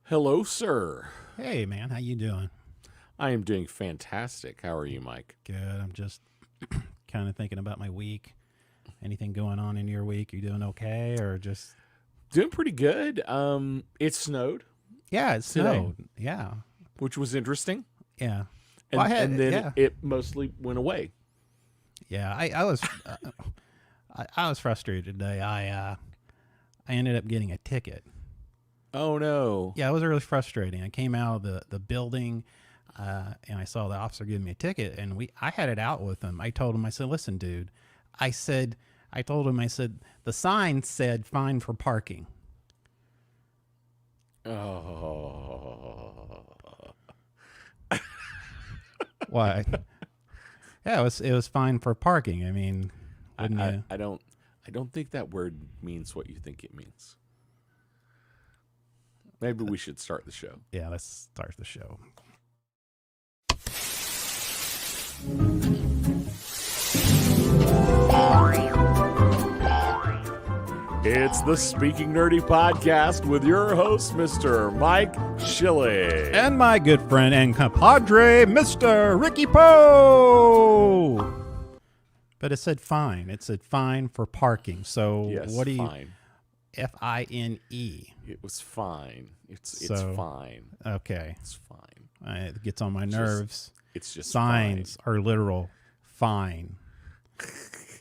Hello, sir. Hey, man, how you doing? I am doing fantastic. How are you, Mike? Good. I'm just kind of thinking about my week. Anything going on in your week? You doing okay, or just Doing pretty good. It snowed. Yeah, it Today. snowed. Yeah, Which was interesting. yeah. And, Well, I had- and then yeah. it mostly went away. Yeah, I was I was frustrated today. I ended up getting a ticket. Oh, no. Yeah, it was really frustrating. I came out of the building, and I saw the officer give me a ticket, and I had it out with him. I told him, I said, "Listen, dude," I told him, the sign said fine for parking. Oh. Why? Yeah, it was fine for parking. I mean, wouldn't you? I don't think that word means what you think it means. Maybe we should start the show. Yeah, let's start the show. It's the Speaking Nerdy podcast with your host, Mr. Mike Schilling. And my good friend and compadre, Mr. Ricky Poe. But it said fine. It said fine for parking. So Yes, what do you? fine. Fine. It was fine. It's So- fine. Okay, It's fine. it gets on my It's just nerves. It's just Signs are literal. Fine.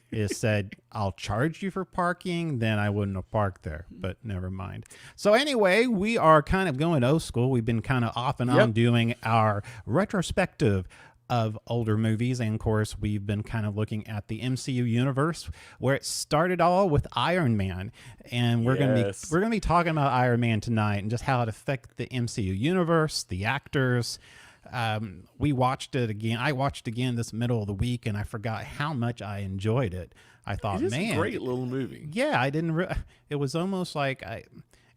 It said, "I'll charge you for parking," then I wouldn't have parked there, but never mind. So anyway, we are kind of going old school. We've been kind of off and on Yep. doing our retrospective of older movies. And of course, we've been kind of looking at the MCU universe, where it started all with Iron Man. And we're Yes. going to be talking about Iron Man tonight and just how it affected the MCU universe, the actors. We watched it again. I watched again this middle of the week, and I forgot how much I enjoyed it. I thought, It is man, a great little movie. yeah, I didn't. It was almost like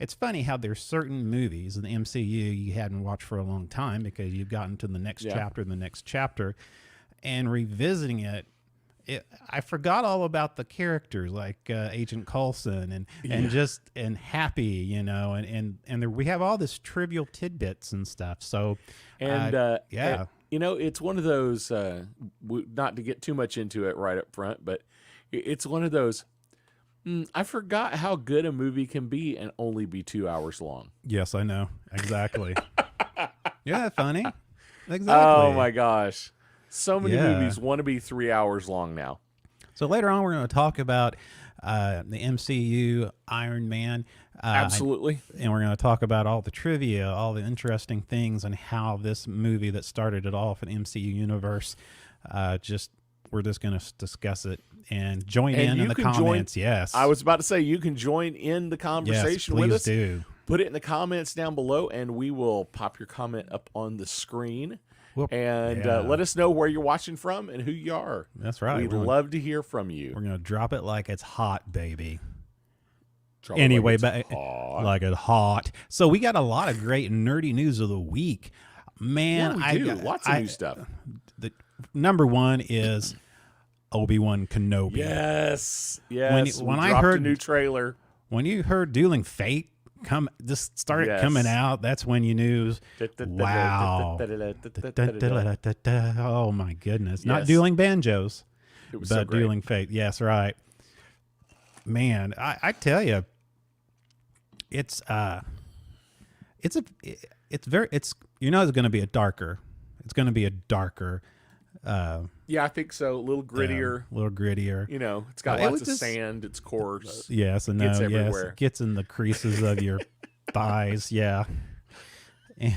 It's funny how there's certain movies in the MCU you hadn't watched for a long time because you've gotten to the next chapter and the next chapter, and revisiting it. I forgot all about the characters like Agent Coulson and Happy, you know, and there, we have all this trivial tidbits and stuff. So, And you know, it's one of those. Not to get too much into it right up front, but it's one of those. I forgot how good a movie can be and only be 2 hours long. Yes, I know exactly. Yeah, funny. Exactly. Oh my gosh. So many Yeah. movies want to be 3 hours long now. So later on, we're going to talk about the MCU, Iron Man. Absolutely. And we're going to talk about all the trivia, all the interesting things, and how this movie that started it off in MCU universe, we're just going to discuss it and join in the comments. Yes. I was about to say, you can join in the conversation with us. Do. Put it in the comments down below, and we will pop your comment up on the screen. Let us know where you're watching from and who you are. That's right. We'd love to hear from you. We're going to drop it like it's hot, baby. Drop it Anyway, like it's hot. like it's hot. So we got a lot of great nerdy news of the week. Man, Yeah, we do. Lots of new stuff. The number one is Obi-Wan Kenobi. Yes. When we I dropped heard a new trailer. When you heard Dueling Fate started coming out, that's when you knew, wow. Oh my goodness. Not Yes. Dueling Banjos, It was but so great. Dueling Fate. Yes, right. Man, I tell you, it's going to be it's going to be a darker, Yeah, I think so. A little grittier. a little grittier. You know, it's got it lots was of just- sand. It's coarse. Yes, and no, Gets yes, everywhere. it gets in the creases of your thighs. Yeah, and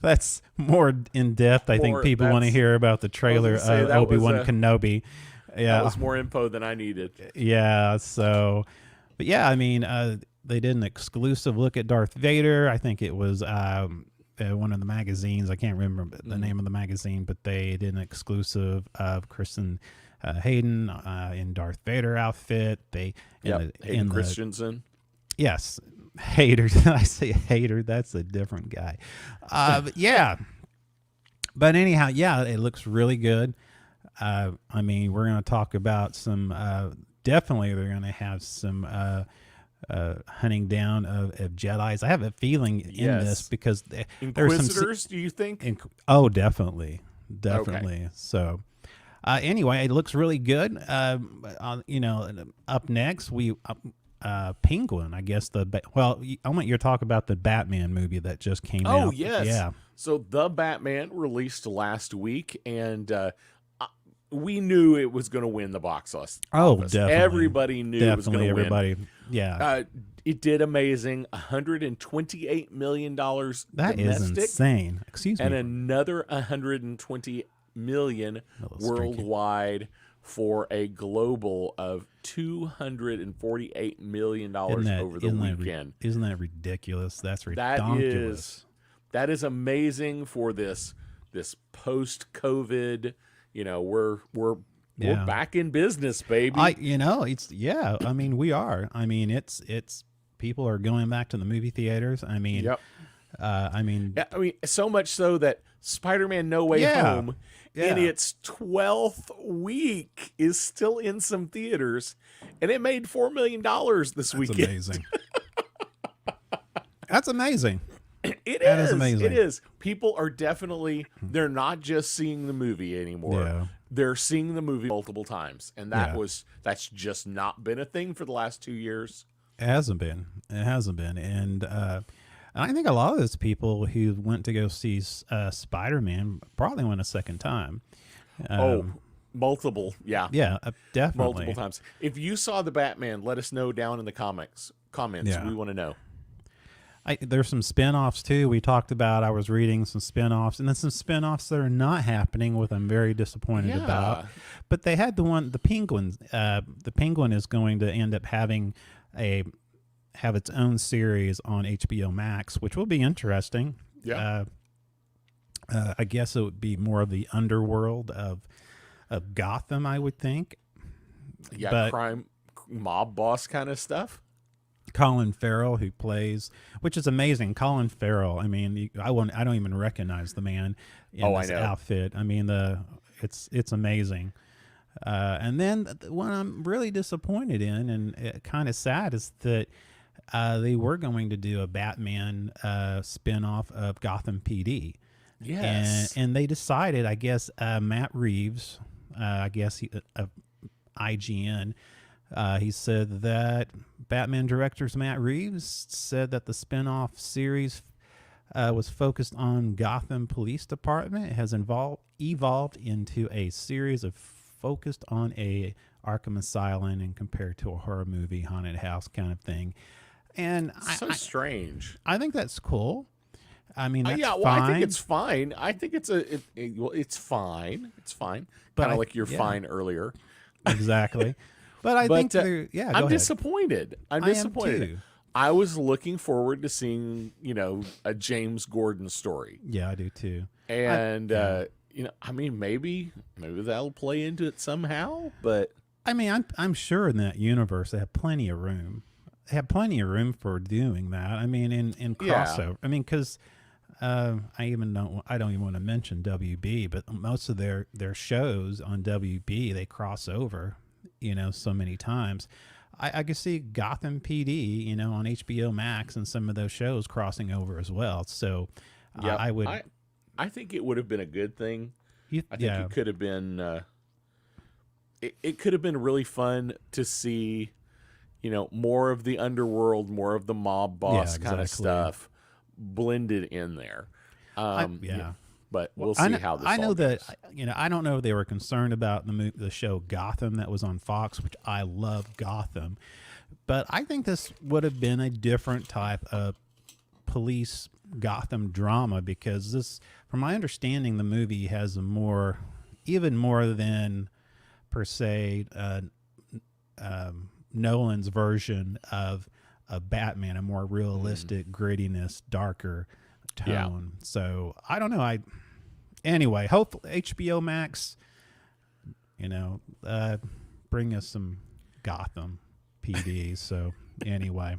that's more in depth. I think people want to hear about the trailer gonna say, of that was Obi-Wan a- Kenobi. Yeah, That was more info than I needed. yeah. So, but yeah, I mean, they did an exclusive look at Darth Vader. I think it was one of the magazines. I can't remember the name of the magazine, but they did an exclusive of Kristen Hayden in Darth Vader outfit. Hayden Christensen. Yes, Hater. I say Hater. That's a different guy. But yeah. But anyhow, yeah, it looks really good. I mean, we're going to talk about some. Definitely, they're going to have some hunting down of Jedis. I have a feeling in this because Inquisitors, do you think? Oh, definitely. Okay. So anyway, it looks really good. You know, up next Penguin, I guess I want you to talk about the Batman movie that just came out. Oh, yes. Yeah. So The Batman released last week, and we knew it was going to win the box office. Oh, definitely. Everybody knew it was going to win. Yeah. It did amazing. $128 million that domestic. Is insane. Excuse me. And another $120 million worldwide for a global of $248 million over the weekend. Isn't that ridiculous? That's ridiculous. That is amazing for this post-COVID. You know, we're back in business, baby. I mean, we are. I mean, it's people are going back to the movie theaters. I mean, yep. I mean, so much so that Spider-Man: No Way Home, in its 12th week, is still in some theaters, and it made $4 million this weekend. Amazing. That's amazing. That is amazing. It is. People are definitely, they're not just seeing the movie anymore. Yeah. They're seeing the movie multiple times. And that's just not been a thing for the last 2 years. It hasn't been. And I think a lot of those people who went to go see Spider-Man probably went a second time. Multiple. Yeah. Yeah, definitely. Multiple times. If you saw the Batman, let us know down in the comments. Yeah. We want to know. There's some spinoffs too. We talked about, I was reading some spinoffs, and then some spinoffs that are not happening, which I'm very disappointed about. But they had the Penguin. The Penguin is going to end up having its own series on HBO Max, which will be interesting. Yeah. I guess it would be more of the underworld of Gotham, I would think. Yeah, but crime mob boss kind of stuff. Colin Farrell, who plays, which is amazing. Colin Farrell. I mean, I don't even recognize the man in this outfit. I mean, it's amazing. And then what I'm really disappointed in, and kind of sad, is that they were going to do a Batman spinoff of Gotham PD. Yes. And they decided, I guess, Matt Reeves, IGN. He said that Batman directors Matt Reeves said that the spinoff series was focused on Gotham Police Department. It has evolved into a series of focused on a Arkham Asylum and compared to a horror movie, haunted house kind of thing. And strange. I think that's cool. I mean, that's fine. I think it's fine. I think it's fine. It's fine. Kind of like you're fine earlier. Exactly. But I think I'm disappointed. I'm disappointed. Am too. I was looking forward to seeing, a James Gordon story. Yeah, I do too. And maybe that'll play into it somehow. But I mean, I'm sure in that universe they have plenty of room. They have plenty of room for doing that. I mean, in crossover. Yeah. I mean, because I don't even want to mention WB, but most of their shows on WB they cross over. So many times. I could see Gotham PD, on HBO Max and some of those shows crossing over as well. So I would. I think it would have been a good thing. I think it could have been. It could have been really fun to see, more of the underworld, more of the mob boss kind of stuff blended in there. But we'll see how this. I know goes. I don't know if they were concerned about the show Gotham that was on Fox, which I love Gotham, but I think this would have been a different type of police Gotham drama because this, from my understanding, the movie has even more than per se Nolan's version of Batman, a more realistic grittiness, darker tone. Yeah. So I don't know. Anyway, hopefully HBO Max, bring us some Gotham PD. So anyway,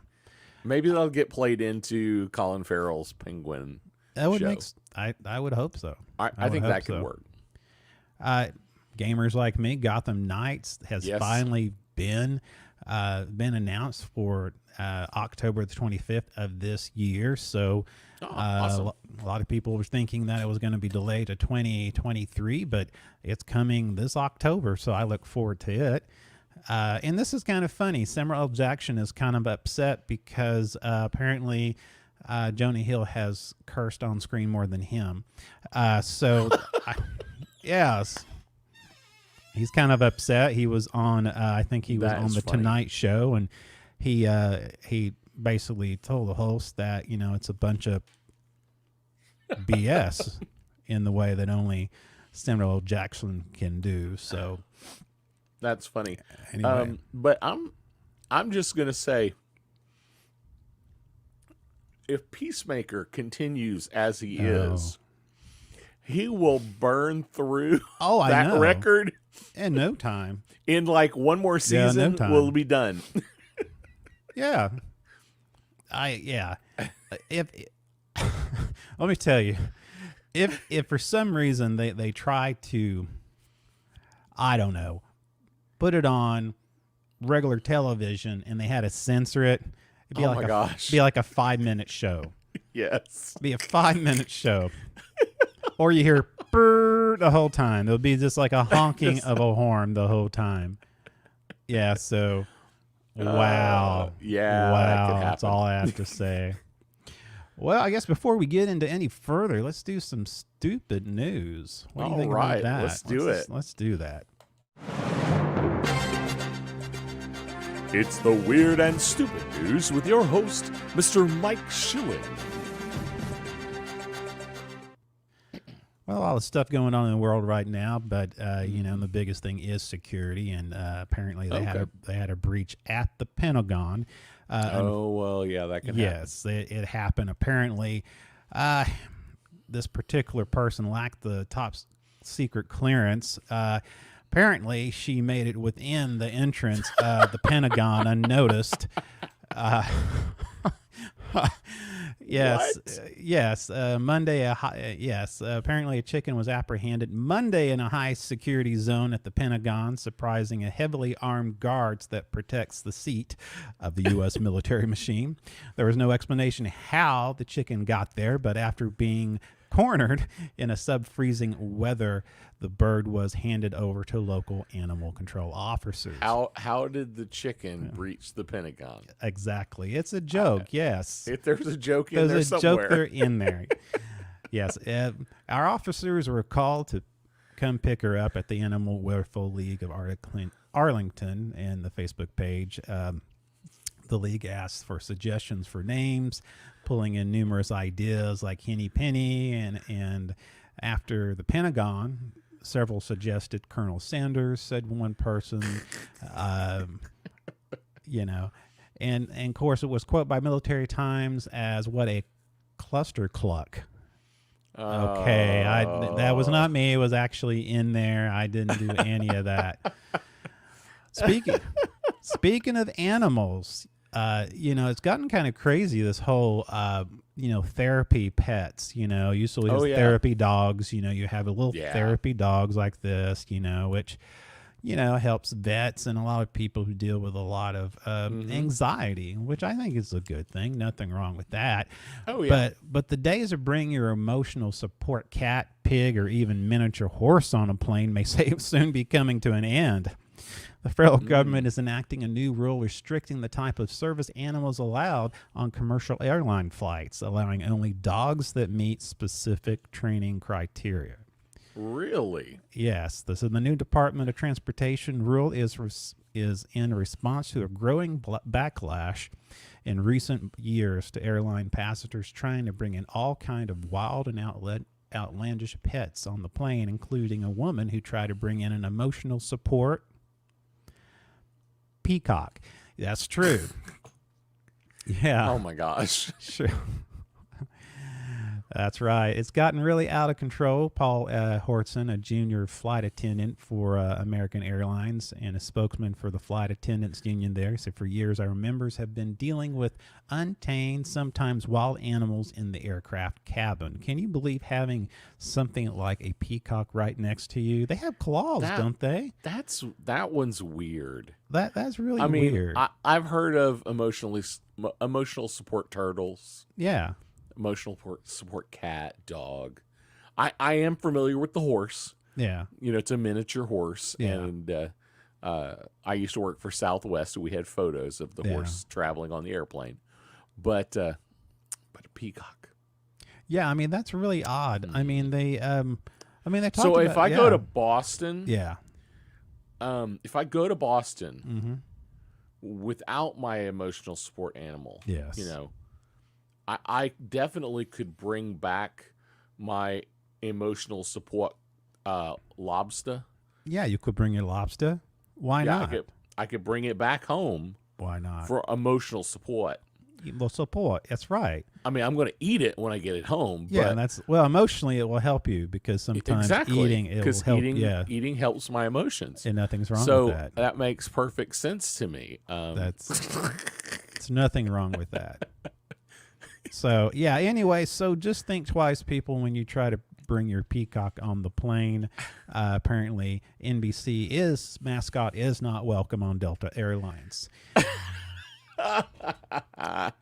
maybe they'll get played into Colin Farrell's Penguin. That would show. I would hope so. I think that could work. Gamers like me, Gotham Knights has finally been been announced for October the 25th of this year. So awesome. a lot of people were thinking that it was going to be delayed to 2023, but it's coming this October. So I look forward to it. And this is kind of funny. Samuel L. Jackson is kind of upset because apparently Jonah Hill has cursed on screen more than him. Yes. He's kind of upset. He was on, I think he was on the Tonight Show, and he basically told the host that, you know, it's a bunch of BS in the way that only Samuel L. Jackson can do. So that's funny. Anyway. But I'm just gonna say, if Peacemaker continues as he is, he will burn through that record in no time. In like one more season, we'll be done. Yeah. If let me tell you, if for some reason they try to, I don't know, put it on regular television and they had to censor it, it'd be be like a 5-minute show. Yes. It'd be a 5-minute show. Or you hear brrr the whole time. It'll be just like a honking of a horn the whole time. Yeah, so wow. Wow. That's all I have to say. Well, I guess before we get into any further, let's do some stupid news. What do you think about that? Let's do it. Let's do that. It's the Weird and Stupid News with your host, Mr. Mike Schilling. Well, a lot of stuff going on in the world right now, but you know, the biggest thing is security, and apparently they had a breach at the Pentagon. That can happen. Yes, it happened. Apparently, this particular person lacked the top secret clearance. Apparently, she made it within the entrance of the Pentagon unnoticed. Yes. Monday. Apparently, a chicken was apprehended Monday in a high security zone at the Pentagon, surprising a heavily armed guards that protects the seat of the U.S. military machine. There was no explanation how the chicken got there, but after being cornered in a sub-freezing weather, the bird was handed over to local animal control officers. How did the chicken breach the Pentagon? Exactly. It's a joke, yes. If there's a joke in there somewhere. There's a joke in there. Yes. Our officers were called to come pick her up at the Animal Welfare League of Arlington, and the Facebook page. The league asked for suggestions for names, pulling in numerous ideas like Henny Penny, and after the Pentagon, several suggested Colonel Sanders, said one person, you know, and of course it was quoted by Military Times as what a cluster cluck. Okay, that was not me. It was actually in there. I didn't do any of that. Speaking of animals, you know, it's gotten kind of crazy, this whole, you know, therapy pets. You know, usually have therapy dogs. You know, you have a little therapy dogs like this, you know, which, you know, helps vets and a lot of people who deal with a lot of anxiety, which I think is a good thing. Nothing wrong with that. Oh, yeah. But the days of bringing your emotional support cat, pig, or even miniature horse on a plane may soon be coming to an end. The federal government is enacting a new rule restricting the type of service animals allowed on commercial airline flights, allowing only dogs that meet specific training criteria. Really? Yes. This is the new Department of Transportation rule is in response to a growing backlash in recent years to airline passengers trying to bring in all kind of wild and outlandish pets on the plane, including a woman who tried to bring in an emotional support peacock. That's true. Yeah. Oh my gosh. Sure. That's right. It's gotten really out of control. Paul Hortson, a junior flight attendant for American Airlines and a spokesman for the flight attendants union there, said for years our members have been dealing with untamed, sometimes wild animals in the aircraft cabin. Can you believe having something like a peacock right next to you? They have claws, don't they? That one's weird. That's really weird. I've heard of emotional support turtles. Yeah. Emotional support cat, dog. I am familiar with the horse. Yeah. It's a miniature horse. Yeah. And I used to work for Southwest, so we had photos of the horse traveling on the airplane. But a peacock. Yeah, I mean, that's really odd. Mm-hmm. I mean, they talked so if about, I go to Boston. Yeah. If I go to Boston without my emotional support animal. Yes. I definitely could bring back my emotional support lobster. Yeah, you could bring your lobster. Why not? I could bring it back home. Why not? For emotional support. Well, support. That's right. I mean, I'm going to eat it when I get it home. Yeah, but emotionally it will help you because sometimes eating it will help. Eating helps my emotions, and nothing's wrong with that. So that makes perfect sense to me. It's nothing wrong with that. So, yeah, anyway, so just think twice, people, when you try to bring your peacock on the plane. Apparently, NBC's mascot is not welcome on Delta Airlines.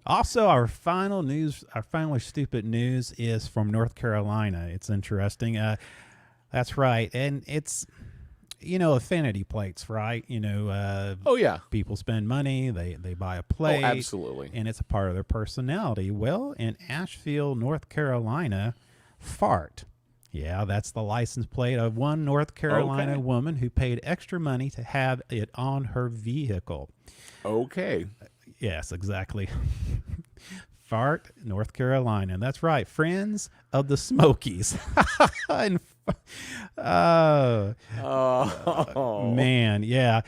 Also, our final stupid news is from North Carolina. It's interesting. That's right. And it's... affinity plates, right? Oh, yeah. People spend money. They buy a plate. Oh, absolutely. And it's a part of their personality. Well, in Asheville, North Carolina, fart. Yeah, that's the license plate of one North Carolina woman who paid extra money to have it on her vehicle. Okay. Yes, exactly. Fart, North Carolina. That's right. Friends of the Smokies. Man, yeah.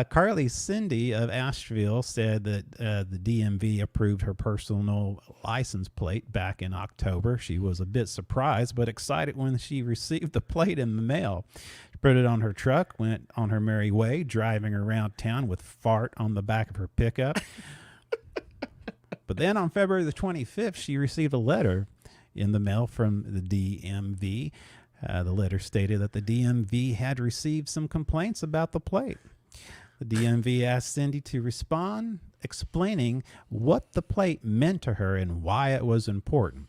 Carly Cindy of Asheville said that the DMV approved her personal license plate back in October. She was a bit surprised but excited when she received the plate in the mail. She put it on her truck, went on her merry way, driving around town with fart on the back of her pickup. But then on February the 25th, she received a letter in the mail from the DMV. The letter stated that the DMV had received some complaints about the plate. The DMV asked Cindy to respond, explaining what the plate meant to her and why it was important.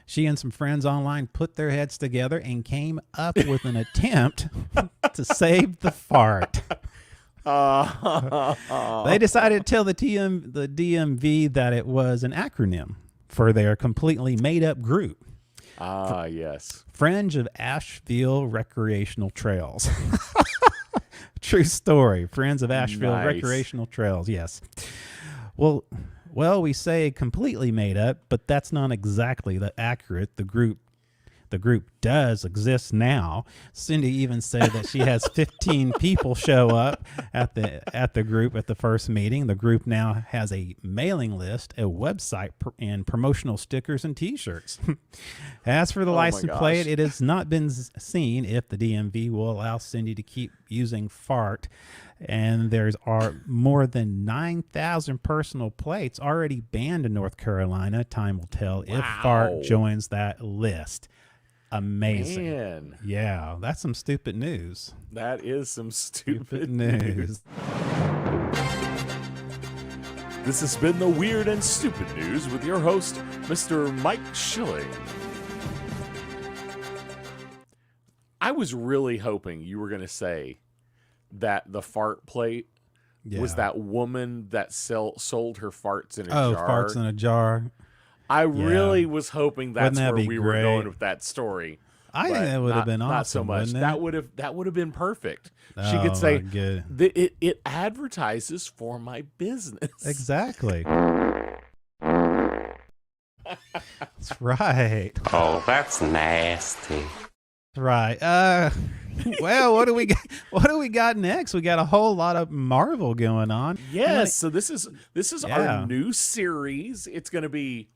She and some friends online put their heads together and came up with an attempt to save the fart. They decided to tell the DMV that it was an acronym for their completely made-up group. Yes. Fringe of Asheville Recreational Trails. True story. Friends of Asheville Recreational Trails. Yes. Well, we say completely made up, but that's not exactly accurate. The group does exist now. Cindy even said that she has 15 people show up at the group at the first meeting. The group now has a mailing list, a website, and promotional stickers and T-shirts. As for the license plate, it has not been seen if the DMV will allow Cindy to keep using fart. And are more than 9,000 personal plates already banned in North Carolina. Time will tell if fart joins that list. Amazing. Man. Yeah, that's some stupid news. That is some stupid news. This has been the Weird and Stupid News with your host, Mr. Mike Schilling. I was really hoping you were going to say that the fart plate was that woman that sold her farts in a jar. Oh, farts in a jar. I really was hoping that's where we were going with that story. I think that would have been awesome. Not so much. That would have been perfect. She could say, "It advertises for my business." Exactly. That's right. Oh, that's nasty. Right. Well, what do we got? What do we got next? We got a whole lot of Marvel going on. Yes. So this is our new series. It's going to be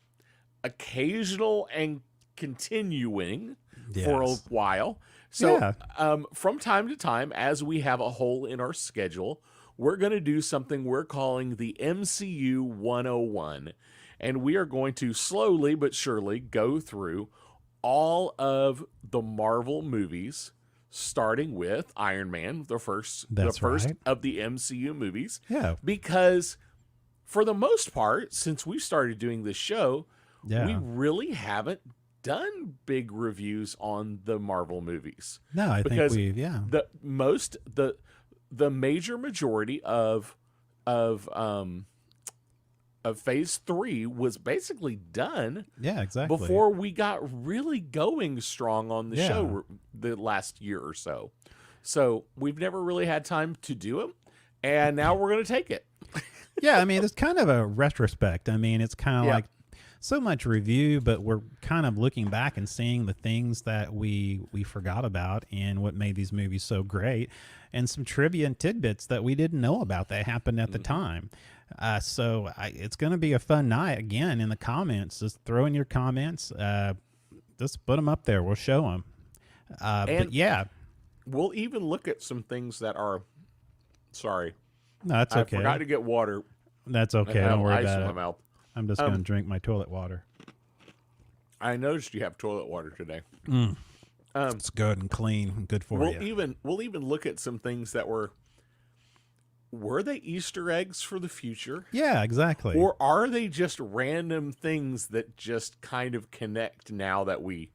occasional and continuing for a Yes. while. So Yeah. from time to time, as we have a hole in our schedule, we're going to do something we're calling the MCU 101. And we are going to slowly but surely go through all of the Marvel movies, starting with Iron Man, the first That's right. of the MCU movies. Yeah. Because for the most part, since we started doing this show, Yeah. we really haven't done big reviews on the Marvel movies. No, I think Because we've, yeah. the major majority of phase 3 was basically done Yeah, exactly. before we got really going strong on the Yeah. show the last year or so. So we've never really had time to do them, and now we're going to take it. Yeah, I mean, it's kind of a retrospect. I mean, it's kind of Yeah. like so much review, but we're kind of looking back and seeing the things that we forgot about and what made these movies so great, and some trivia and tidbits that we didn't know about that happened at the time. So it's going to be a fun night. Again, in the comments, just throw in your comments. Just put them up there. We'll show them. But yeah, We'll even look at some things that are. Sorry, no, that's I okay. forgot to get water. That's okay. I have Don't worry ice in about my it. mouth. I'm just going to drink my toilet water. I noticed you have toilet water today. It's good and clean and good for you. We'll even look at some things that were they Easter eggs for the future? Yeah, exactly. Or are they just random things that just kind of connect now that we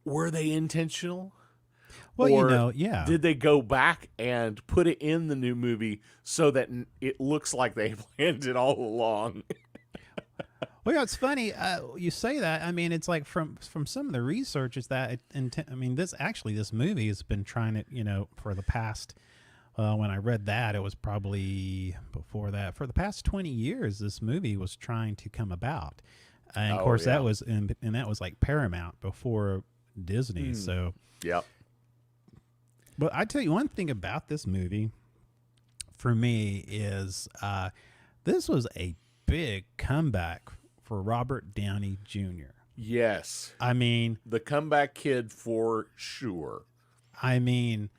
were they intentional? Well, Or yeah. Did they go back and put it in the new movie so that it looks like they planned it all along? Well, it's funny you say that. I mean, it's like from some of the research is that this movie has been trying to, for the past. When I read that, it was probably before that. For the past 20 years, this movie was trying to come about, and of course yeah. that was like Paramount before Disney. So, Yep. but I tell you one thing about this movie, for me, is this was a big comeback for Robert Downey Jr. Yes. I mean, The comeback kid for sure. I mean,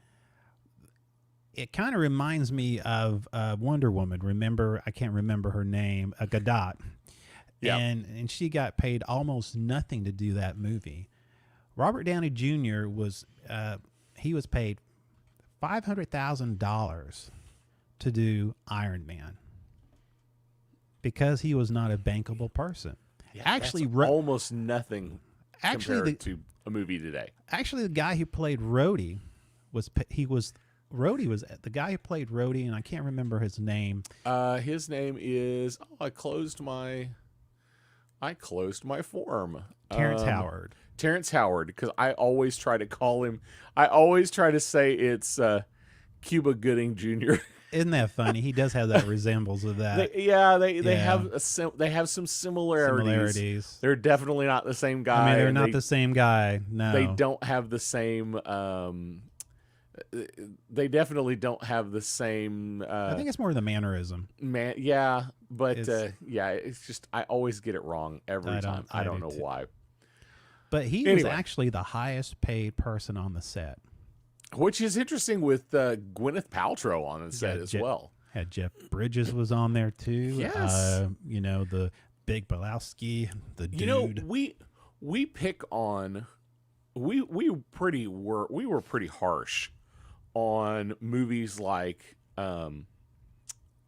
it kind of reminds me of Wonder Woman. Remember, I can't remember her name, Gadot. Yeah. And she got paid almost nothing to do that movie. Robert Downey Jr. was paid $500,000 to do Iron Man because he was not a bankable person. Yeah, Actually, that's almost nothing compared to a movie today. Actually, the guy who played Rhodey was the guy who played Rhodey, and I can't remember his name. His name is I closed my form. Terrence Howard. Terrence Howard, because I always try to call him. I always try to say it's Cuba Gooding Jr. Isn't that funny? He does have that resemblance of that. They have some similarities. They're definitely not the same guy. I mean, they're not the same guy. No, they don't have the same. They definitely don't have the same. I think it's more the mannerism. But it's just I always get it wrong every time. I don't know why. But he was actually the highest paid person on the set, which is interesting with Gwyneth Paltrow on the set as well. Had Jeff Bridges was on there too. Yes, the Big Lebowski, the dude. We pick on we were pretty harsh on movies like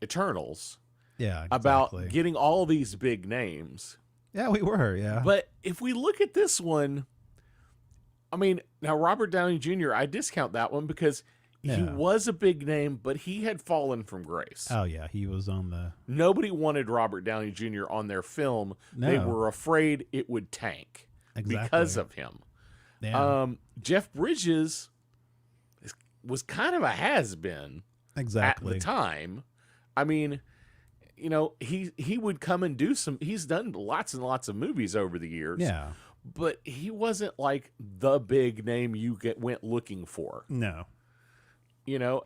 Eternals. Yeah, exactly. About getting all these big names. Yeah, we were, yeah. But if we look at this one, I mean, now Robert Downey Jr., I discount that one because he was a big name, but he had fallen from grace. Oh, yeah, he was on the... Nobody wanted Robert Downey Jr. on their film. No. They were afraid it would tank because of him. Yeah. Jeff Bridges was kind of a has-been at the time. I mean... he would come and do he's done lots and lots of movies over the years. Yeah. But he wasn't like the big name you went looking for. No.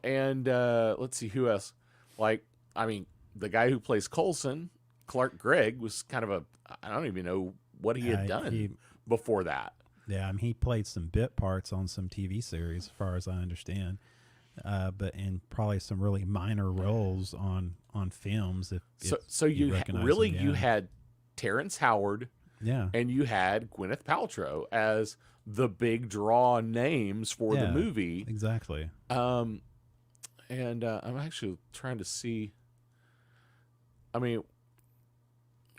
And let's see who else. The guy who plays Coulson Clark Gregg was kind of I don't even know what he had done before that. Yeah, I mean, he played some bit parts on some TV series, as far as I understand, but in probably some really minor roles on films. So you you had Terrence Howard, and you had Gwyneth Paltrow as the big draw names for the movie. Exactly. And I'm actually trying to see. I mean,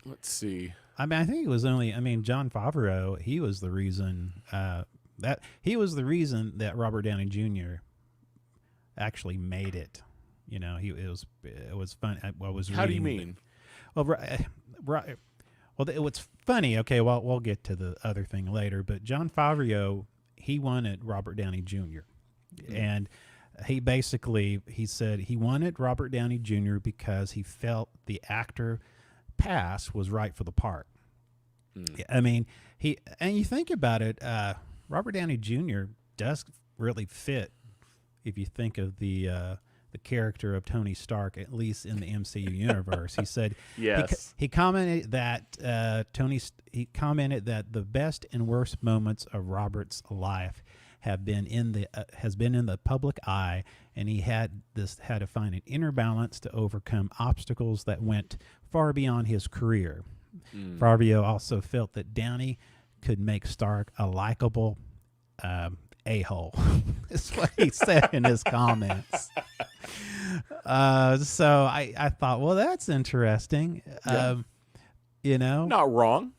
let's see. I mean, I think it was Jon Favreau. He was the reason that Robert Downey Jr. actually made it. You know, it was fun. How do you mean? Well, right. Well, what's funny? Okay, well, we'll get to the other thing later. But Jon Favreau, he wanted Robert Downey Jr. And he said he wanted Robert Downey Jr. because he felt the actor pass was right for the part. I mean, and you think about it, Robert Downey Jr. does really fit if you think of the character of Tony Stark, at least in the MCU universe. He said, yes. He commented that He commented that the best and worst moments of Robert's life have been in the public eye, and he had to find an inner balance to overcome obstacles that went far beyond his career. Favreau also felt that Downey could make Stark a likable a-hole. That's what he said in his comments. So I thought, well, that's interesting. You know, not wrong.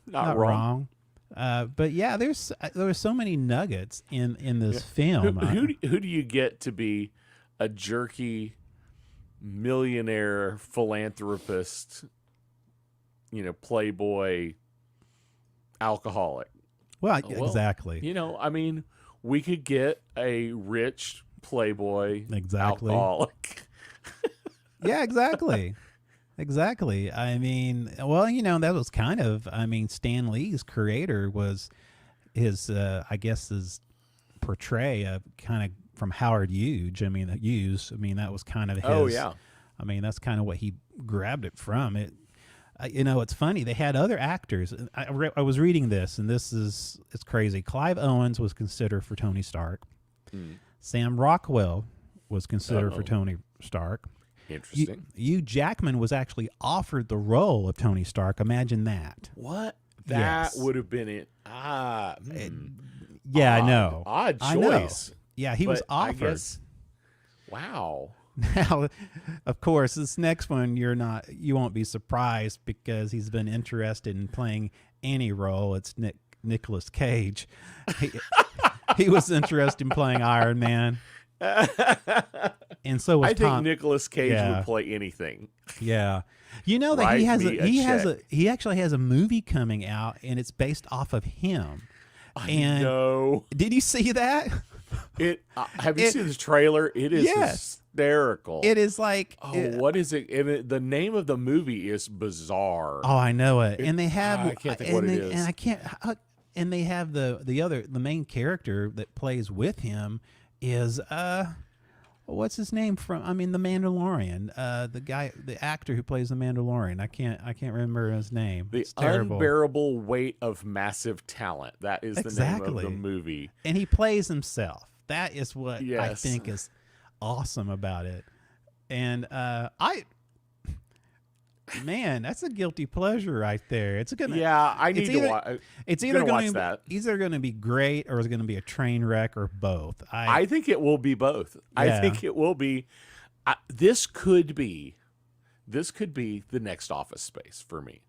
But yeah, there were so many nuggets in this film. Who do you get to be a jerky millionaire philanthropist, playboy alcoholic? Well, exactly. I mean, we could get a rich playboy alcoholic. Yeah, exactly. Exactly. I mean, well, that was kind of, Stan Lee's creator was his, his portray of kind of from Howard Hughes. That was kind of his. Oh, yeah. That's kind of what he grabbed it from. It's funny. They had other actors. I was reading this, and it's crazy. Clive Owens was considered for Tony Stark. Sam Rockwell was considered for Tony Stark. Interesting. Hugh Jackman was actually offered the role of Tony Stark. Imagine that. What? That would have been it. Yeah, I know. Odd choice. I know. Yeah, he was offered. Wow. Now, of course, this next one you won't be surprised because he's been interested in playing any role. It's Nicolas Cage. He was interested in playing Iron Man. And so was Tom. I think Nicolas Cage would play anything. Yeah. That he actually has a movie coming out, and it's based off of him. No. Did you see that? Have you seen the trailer? It is hysterical. It is like what is it? And the name of the movie is bizarre. Oh, I know it. And they have I can't think what it is. And I can't and they have the main character that plays with him is what's his name from? The Mandalorian. The actor who plays the Mandalorian. I can't remember his name. The Unbearable Weight of Massive Talent. That is the name of the movie. And he plays himself. That is what I think is awesome about it. And man, that's a guilty pleasure right there. I need to watch. It's either going to be great or it's going to be a train wreck or both. I think it will be both. Yeah. I think it will be. This could be the next Office Space for me.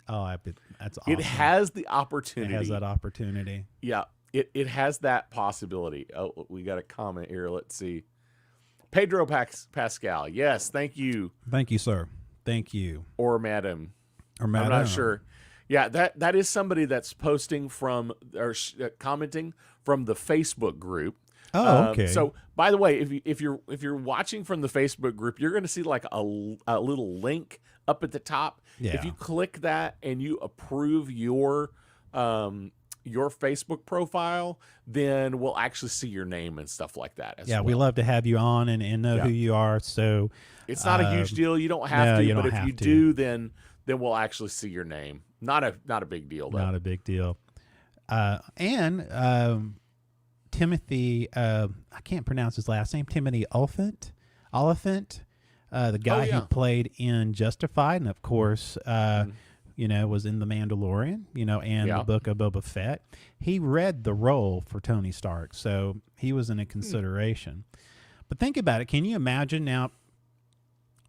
Oh, that's awesome. It has the opportunity. It has that opportunity. Yeah, it has that possibility. Oh, we got a comment here. Let's see. Pedro Pascal. Yes, thank you. Thank you, sir. Thank you. Or madam. I'm not sure. Yeah, that is somebody that's posting from or commenting from the Facebook group. Oh, okay. So, by the way, if you're watching from the Facebook group, you're going to see like a little link up at the top. Yeah. If you click that and you approve your your Facebook profile, then we'll actually see your name and stuff like that. Yeah, we love to have you on and know who you are. So it's not a huge deal. You don't have to, but if you do, then we'll actually see your name. Not a big deal, though. Not a big deal. And Timothy, I can't pronounce his last name. Timothy Oliphant, the guy who played in Justified, and of course, was in The Mandalorian, and the Book of Boba Fett. He read the role for Tony Stark, so he was in a consideration. But think about it. Can you imagine now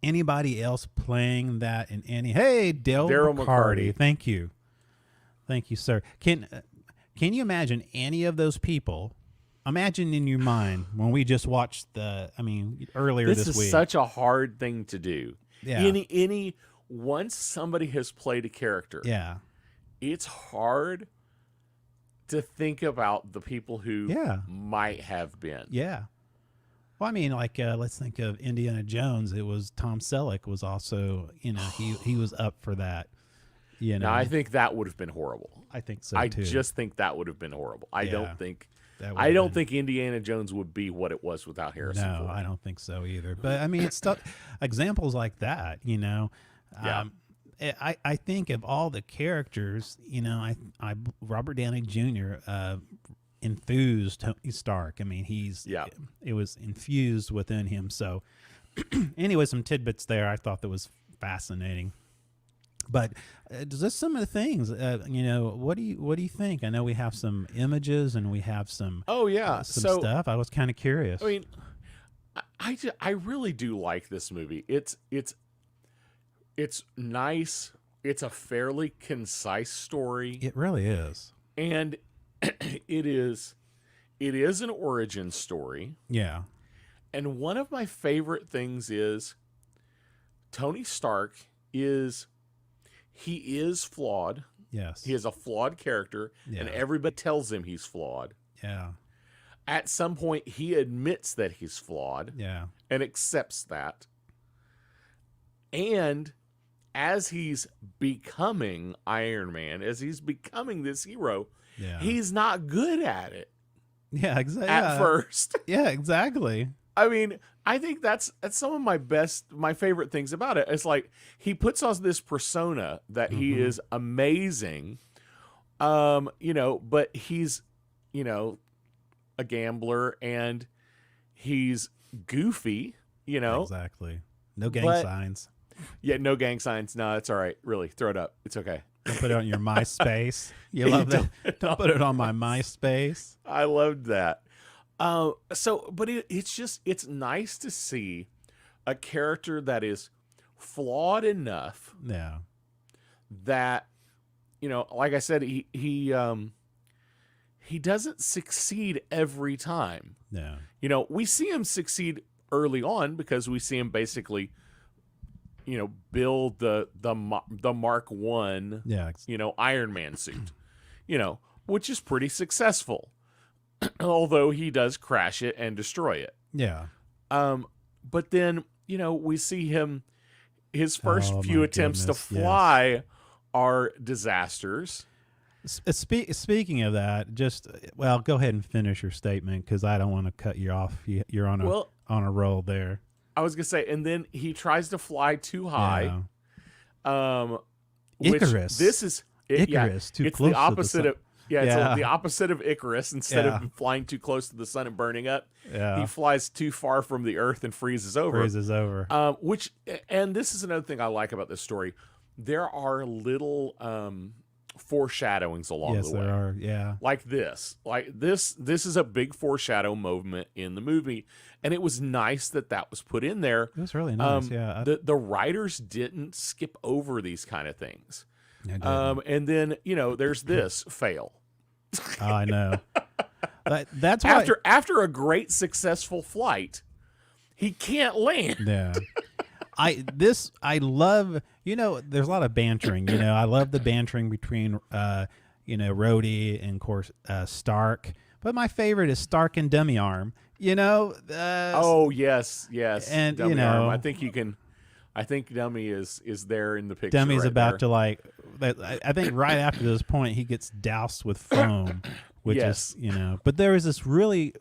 anybody else playing that in any? Hey, Daryl McCarty. Thank you, sir. Can you imagine any of those people? Imagine in your mind when we just watched earlier this week. This is such a hard thing to do. Yeah. Once somebody has played a character, it's hard to think about the people who might have been. Yeah. Well, let's think of Indiana Jones. It was Tom Selleck was also, he was up for that. Now, I think that would have been horrible. I think so, too. I just think that would have been horrible. I don't think Indiana Jones would be what it was without Harrison Ford. No, I don't think so either. But, it's examples like that, I think of all the characters, Robert Downey Jr. Enthused Tony Stark. It was infused within him. So, anyway, some tidbits there I thought that was fascinating. But just some of the things, what do you think? I know we have some images and we have some some stuff. I was kind of curious. I really do like this movie. It's nice. It's a fairly concise story. It really is. And it is an origin story. Yeah. And one of my favorite things is Tony Stark is flawed. Yes. He is a flawed character, and everybody tells him he's flawed. Yeah. At some point, he admits that he's flawed. Yeah. And accepts that. And as he's becoming Iron Man, as he's becoming this hero, he's not good at it. Yeah, exactly. At first. Yeah, exactly. I think that's some of my favorite things about it. It's like he puts on this persona that he is amazing, but he's, a gambler and he's goofy, Exactly. No gang signs. Yeah, no gang signs. No, it's all right. Really, throw it up. It's okay. Don't put it on your MySpace. You love that. Don't put it on my MySpace. I loved that. But it's nice to see a character that is flawed enough. Yeah. That, like I said, he doesn't succeed every time. Yeah. We see him succeed early on because we see him basically, build the Mark I, Iron Man suit, which is pretty successful. Although he does crash it and destroy it. Yeah. But then, we see his first few attempts to fly are disasters. Speaking of that, go ahead and finish your statement because I don't want to cut you off. You're on a roll there. I was going to say, and then he tries to fly too high. Yeah. Which Icarus. This is Icarus. Too it's close the opposite to the sun. it's the opposite of Icarus. Instead of flying too close to the sun and burning up, he flies too far from the earth and freezes over. And this is another thing I like about this story. There are little foreshadowings along the way. Yes, there are. Yeah. Like this. This is a big foreshadow moment in the movie, and it was nice that was put in there. It was really nice. The writers didn't skip over these kind of things. And then, there's this fail. Oh, I know. That's why after a great successful flight, he can't land. Yeah. I love, there's a lot of bantering, I love the bantering between, Rhodey and of course, Stark, but my favorite is Stark and Dummy Arm, oh yes. And, Dummy Arm. I think Dummy is there in the picture. Dummy's right about there. to I think right after this point he gets doused with foam, which Yes. is, you know. But there is this really,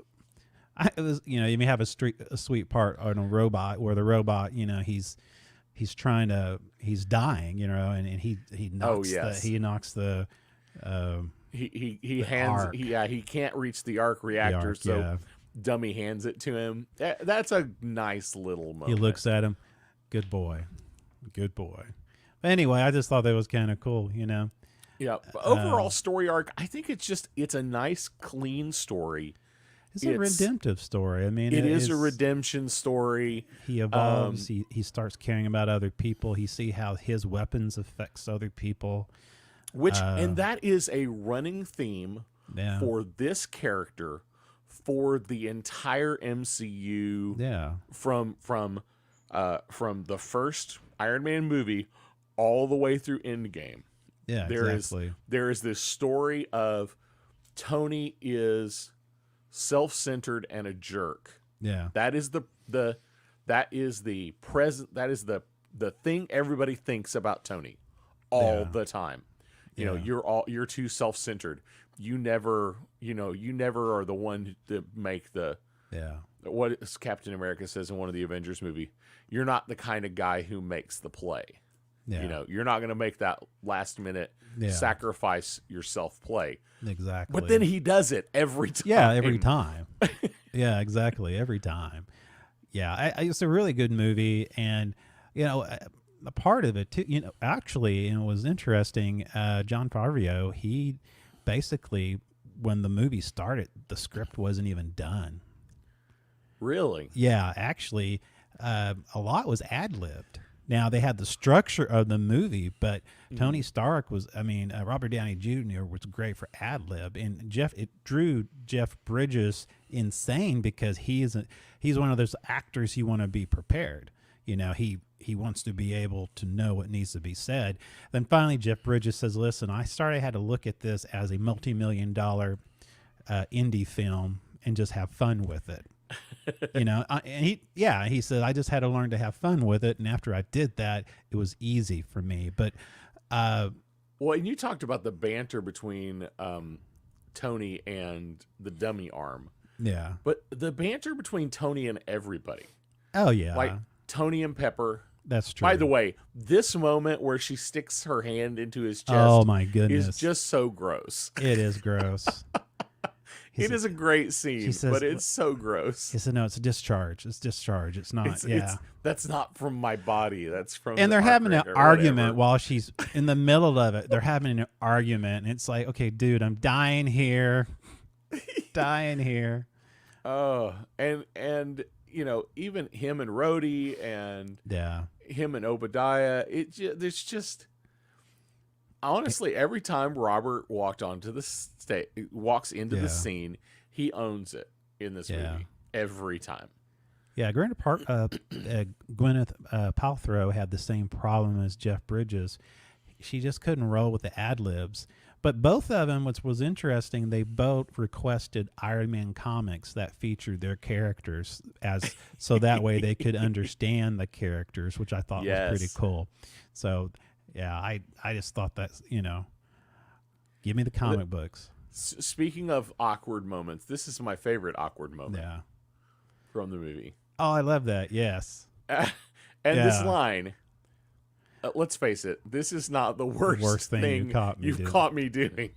you know, you may have a sweet part on a robot where the robot, you know, he's dying, you know, and he knocks he knocks the he hands arc. he can't reach the arc reactor, so dummy hands it to him. That's a nice little moment. He looks at him, good boy. Anyway, I just thought that was kind of cool, you know. Yeah, but overall story arc, I think it's a nice clean story. It's a redemptive story. I mean, it is a redemption story. He evolves. He starts caring about other people. He see how his weapons affects other people. And that is a running theme for this character for the entire MCU. Yeah. From the first Iron Man movie all the way through Endgame. Yeah, exactly. There is this story of Tony is self-centered and a jerk. Yeah. That is the thing everybody thinks about Tony all the time. You know, you're too self-centered. You never are the one to make the what Captain America says in one of the Avengers movie. You're not the kind of guy who makes the play. Yeah. You know, you're not going to make that last minute sacrifice yourself play. Exactly. But then he does it every time. Yeah, every time. Yeah, exactly. Every time. Yeah, it's a really good movie. And, you know, a part of it, too, you know, actually, it was interesting. Jon Favreau, he basically, when the movie started, the script wasn't even done. Really? Yeah, actually, a lot was ad-libbed. Now, they had the structure of the movie, but Tony Stark Robert Downey Jr. was great for ad-lib. And it drew Jeff Bridges insane because he's one of those actors you want to be prepared. You know, he wants to be able to know what needs to be said. Then finally, Jeff Bridges says, listen, I had to look at this as a multi-million-dollar indie film and just have fun with it. You know, and he said, I just had to learn to have fun with it. And after I did that, it was easy for me. But, well, and you talked about the banter between Tony and the dummy arm. Yeah. But the banter between Tony and everybody. Oh, yeah. Like Tony and Pepper. That's true. By the way, this moment where she sticks her hand into his chest. Oh, my goodness. Is just so gross. It is gross. It is a great scene, but it's so gross. He said, no, it's a discharge. It's discharge. It's not. That's not from my body. That's from And they're having an argument while she's in the middle of it. They're having an argument. And it's like, okay, dude, I'm dying here. Dying here. Oh, and you know, even him and Rhodey and him and Obadiah, there's just... Honestly, every time Robert walks into the scene, he owns it in this movie. Every time. Yeah, Gwyneth Paltrow had the same problem as Jeff Bridges. She just couldn't roll with the ad-libs. But both of them, which was interesting, they both requested Iron Man comics that featured their characters so that way they could understand the characters, which I thought was pretty cool. So... yeah, I just thought that, you know, give me the comic books. Speaking of awkward moments, this is my favorite awkward moment from the movie. Oh, I love that. Yes. And this line, let's face it, this is not the worst thing you've caught me doing.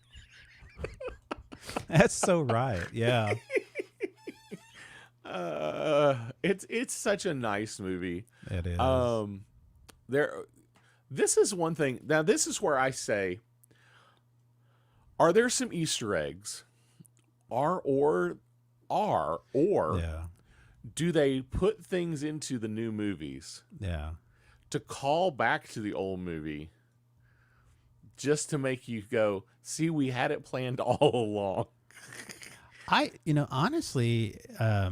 That's so right. Yeah. It's such a nice movie. It is. This is one thing. Now, this is where I say, are there some Easter eggs? Or do they put things into the new movies to call back to the old movie just to make you go, see, we had it planned all along? Honestly, I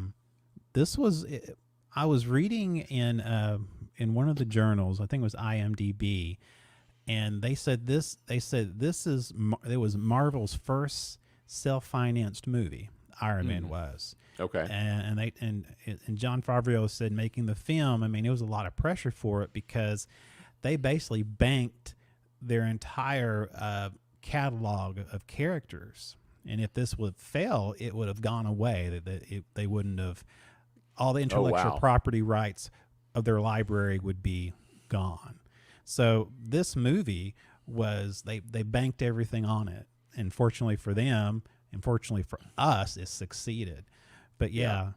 was reading in one of the journals, I think it was IMDb, and they said it was Marvel's first self-financed movie. Iron Man was. Okay. And Jon Favreau said making the film, I mean, it was a lot of pressure for it because they basically banked their entire catalog of characters. And if this would fail, it would have gone away. They wouldn't have, all the intellectual property rights of their library would be gone. So this movie was, they banked everything on it. And fortunately for them, and fortunately for us, it succeeded. But and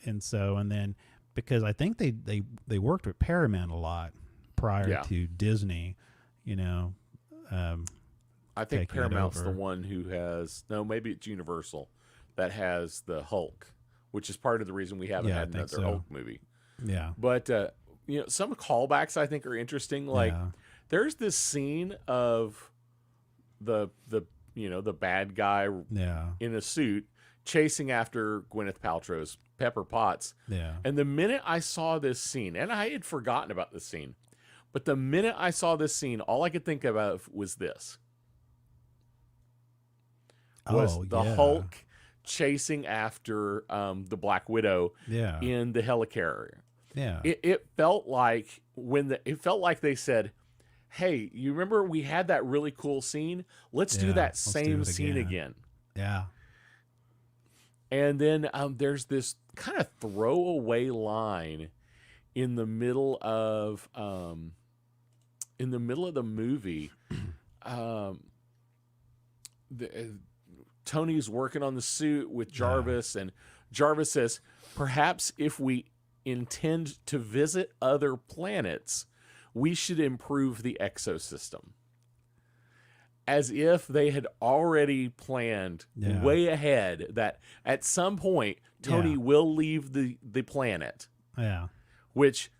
then because I think they worked with Paramount a lot prior to Disney, you know. I think Paramount's the one who has, no, maybe it's Universal that has the Hulk, which is part of the reason we haven't had another Hulk movie. Yeah. But, you know, some callbacks I think are interesting. Like there's this scene of the you know, the bad guy in a suit chasing after Gwyneth Paltrow's Pepper Potts. Yeah. And the minute I saw this scene, and I had forgotten about this scene, but the minute I saw this scene, all I could think about was this. Was the Hulk chasing after the Black Widow in the helicarrier. Yeah. It felt like it felt like they said, hey, you remember we had that really cool scene? Let's do that same scene again. Yeah. And then there's this kind of throwaway line in the middle of the movie. Tony's working on the suit with Jarvis, and Jarvis says, perhaps if we intend to visit other planets, we should improve the exosystem. As if they had already planned way ahead that at some point Tony will leave the planet. Yeah. Which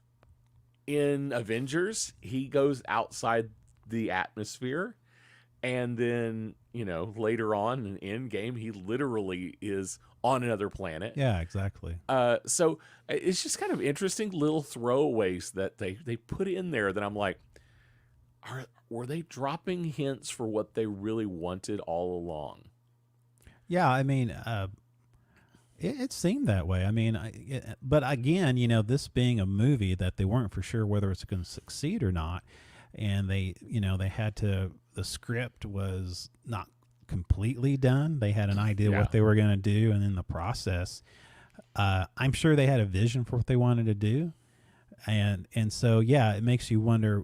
in Avengers, he goes outside the atmosphere. And then, you know, later on in Endgame, he literally is on another planet. Yeah, exactly. So it's just kind of interesting little throwaways that they put in there that I'm like, were they dropping hints for what they really wanted all along? Yeah, I mean, it seemed that way. I mean, but again, you know, this being a movie that they weren't for sure whether it's going to succeed or not, and they had to. The script was not completely done. They had an idea what they were going to do, and in the process, I'm sure they had a vision for what they wanted to do, and so it makes you wonder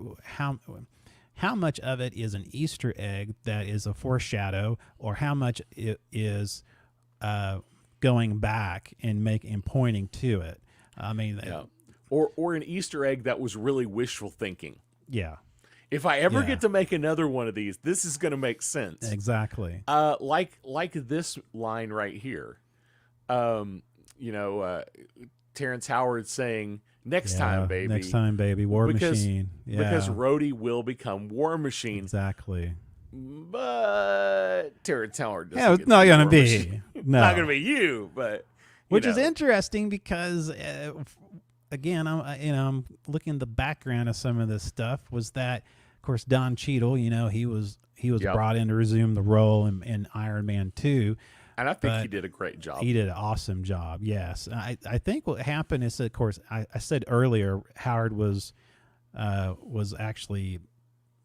how much of it is an Easter egg that is a foreshadow, or how much it is going back and pointing to it. I mean, or an Easter egg that was really wishful thinking. Yeah. If I ever get to make another one of these, this is going to make sense. Exactly. Like this line right here. You know, Terrence Howard saying, "Next time, baby. Next time, baby. War Machine." Yeah. Because Rhodey will become War Machine. Exactly. But Terrence Howard doesn't. Yeah, it's not going to be. No. Not going to be you, but which is interesting because again, I'm looking at the background of some of this stuff. Was that, of course, Don Cheadle? You know, he was brought in to resume the role in Iron Man 2. And I think he did a great job. He did an awesome job. Yes, I think what happened is, of course, I said earlier, Howard was actually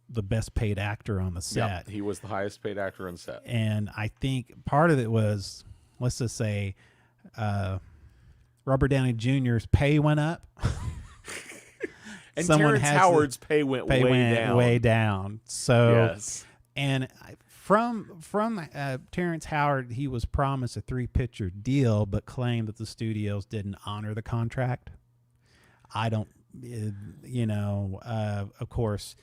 the best paid actor on the set. Yep, he was the highest paid actor on set. And I think part of it was, let's just say, Robert Downey Jr.'s pay went up. And Terrence Howard's pay went way down. So, yes. And from Terrence Howard, he was promised a 3-picture deal, but claimed that the studios didn't honor the contract. I don't, of course,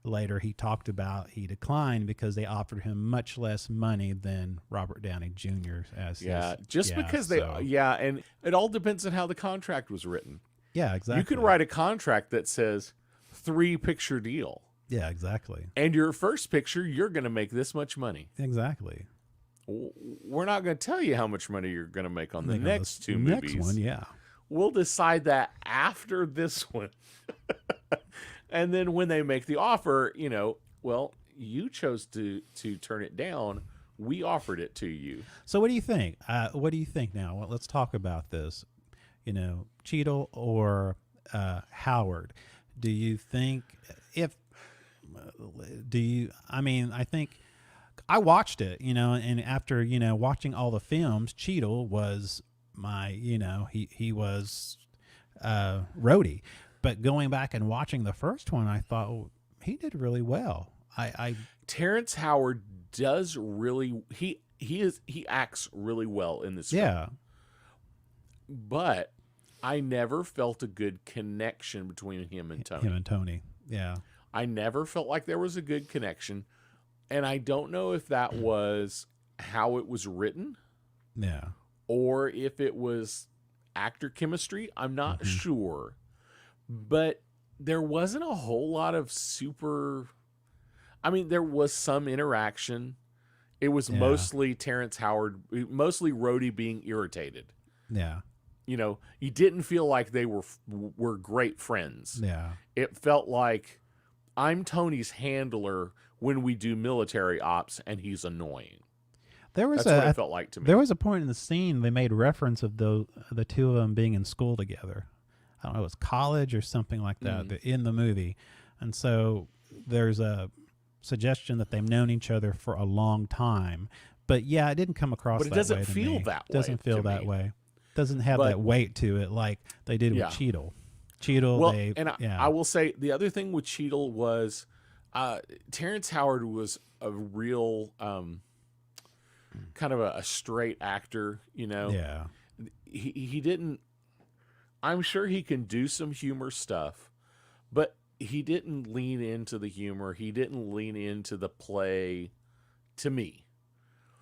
later he talked about he declined because they offered him much less money than Robert Downey Jr. And it all depends on how the contract was written. Yeah, exactly. You can write a contract that says 3-picture deal. Yeah, exactly. And your first picture, you're going to make this much money. Exactly. We're not going to tell you how much money you're going to make on the next two movies. Next one, yeah. We'll decide that after this one. And then when they make the offer, you chose to turn it down. We offered it to you. So what do you think? What do you think now? Well, let's talk about this. Cheadle or Howard? Do you think do you? I mean, I think I watched it, and after watching all the films, Cheadle was my, he was Rhodey. But going back and watching the first one, I thought he did really well. Terrence Howard does really he acts really well in this film. But I never felt a good connection between him and Tony. Yeah. I never felt like there was a good connection, and I don't know if that was how it was written. Yeah. Or if it was actor chemistry. I'm not sure. But there wasn't a whole lot of there was some interaction. It was mostly Terrence Howard, mostly Rhodey being irritated. Yeah. You didn't feel like they were great friends. Yeah. It felt like I'm Tony's handler when we do military ops, and he's annoying. That's what it felt like to me. There was a point in the scene they made reference of the two of them being in school together. I don't know, it was college or something like that in the movie. And so there's a suggestion that they've known each other for a long time. But yeah, it didn't come across that way. But it doesn't feel that way. It doesn't feel that way. Doesn't have that weight to it like they did with Cheadle. I will say the other thing with Cheadle was Terrence Howard was a real kind of a straight actor, Yeah. He didn't. I'm sure he can do some humor stuff, but he didn't lean into the humor. He didn't lean into the play, to me.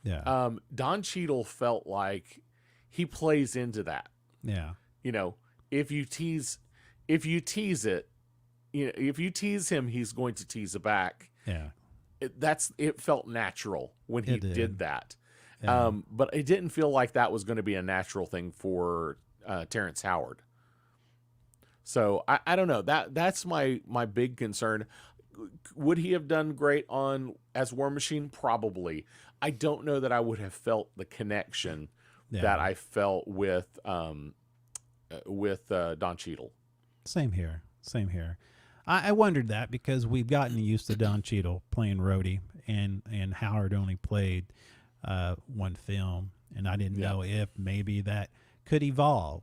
Yeah. Don Cheadle felt like he plays into that. Yeah. If you tease it, if you tease him, he's going to tease it back. Yeah. It felt natural when he did that. Yeah. But it didn't feel like that was going to be a natural thing for Terrence Howard. So I don't know. That's my big concern. Would he have done great as War Machine? Probably. I don't know that I would have felt the connection that I felt with Don Cheadle. Same here. I wondered that because we've gotten used to Don Cheadle playing Rhodey, and Howard only played one film, and I didn't know if maybe that could evolve.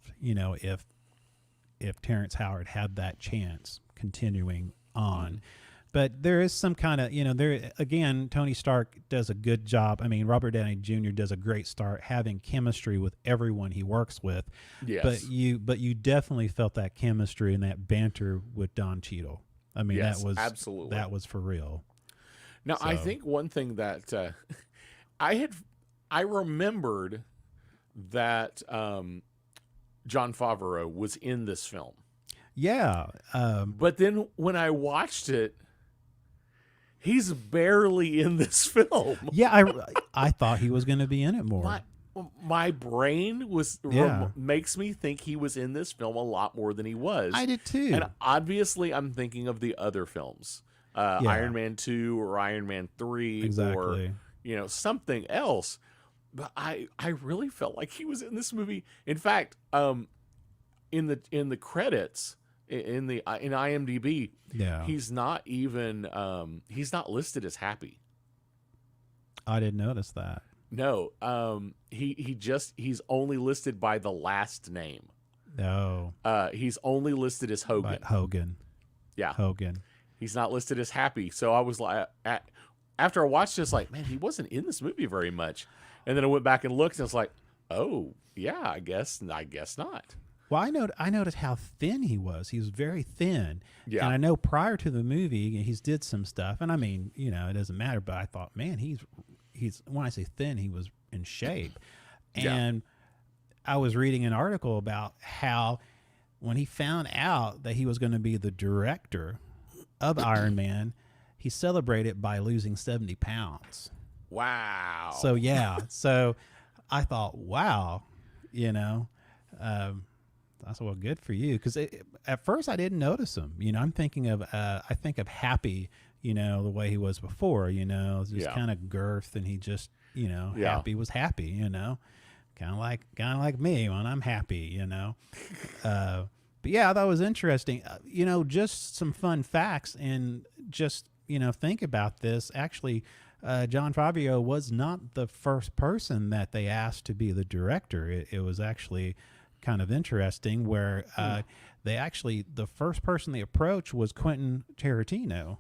If Terrence Howard had that chance continuing on. But there is some kind of, Tony Stark does a good job. I mean, Robert Downey Jr. does a great start having chemistry with everyone he works with. Yes. But you definitely felt that chemistry and that banter with Don Cheadle. I mean, absolutely. That was for real. Now, I think one thing that I remembered that Jon Favreau was in this film. Yeah. But then when I watched it, he's barely in this film. Yeah, I thought he was going to be in it more. My brain makes me think he was in this film a lot more than he was. I did too. And obviously I'm thinking of the other films. Iron Man 2 or Iron Man 3 or something else. But I really felt like he was in this movie. In fact, in the credits in IMDb, he's not even he's not listed as Happy. I didn't notice that. No, he's only listed by the last name. No, he's only listed as Hogan. Hogan. Yeah, Hogan. He's not listed as Happy. So I was like, after I watched this, like, man, he wasn't in this movie very much. And then I went back and looked, and I was like, oh, yeah, I guess not. Well, I noticed how thin he was. He was very thin. Yeah. And I know prior to the movie, he's did some stuff. And I mean, it doesn't matter. But I thought, man, he's when I say thin, he was in shape. And I was reading an article about how when he found out that he was going to be the director of Iron Man, he celebrated by losing 70 pounds. Wow. So, so I thought, wow, that's well, good for you. Because at first I didn't notice him. I'm thinking of, I think of Happy, the way he was before, just kind of girth, and he just, Happy was happy, kind of like me when I'm happy, But yeah, that was interesting. Just some fun facts, and just think about this, actually, Jon Favreau was not the first person that they asked to be the director. It was actually kind of interesting where the first person they approached was Quentin Tarantino.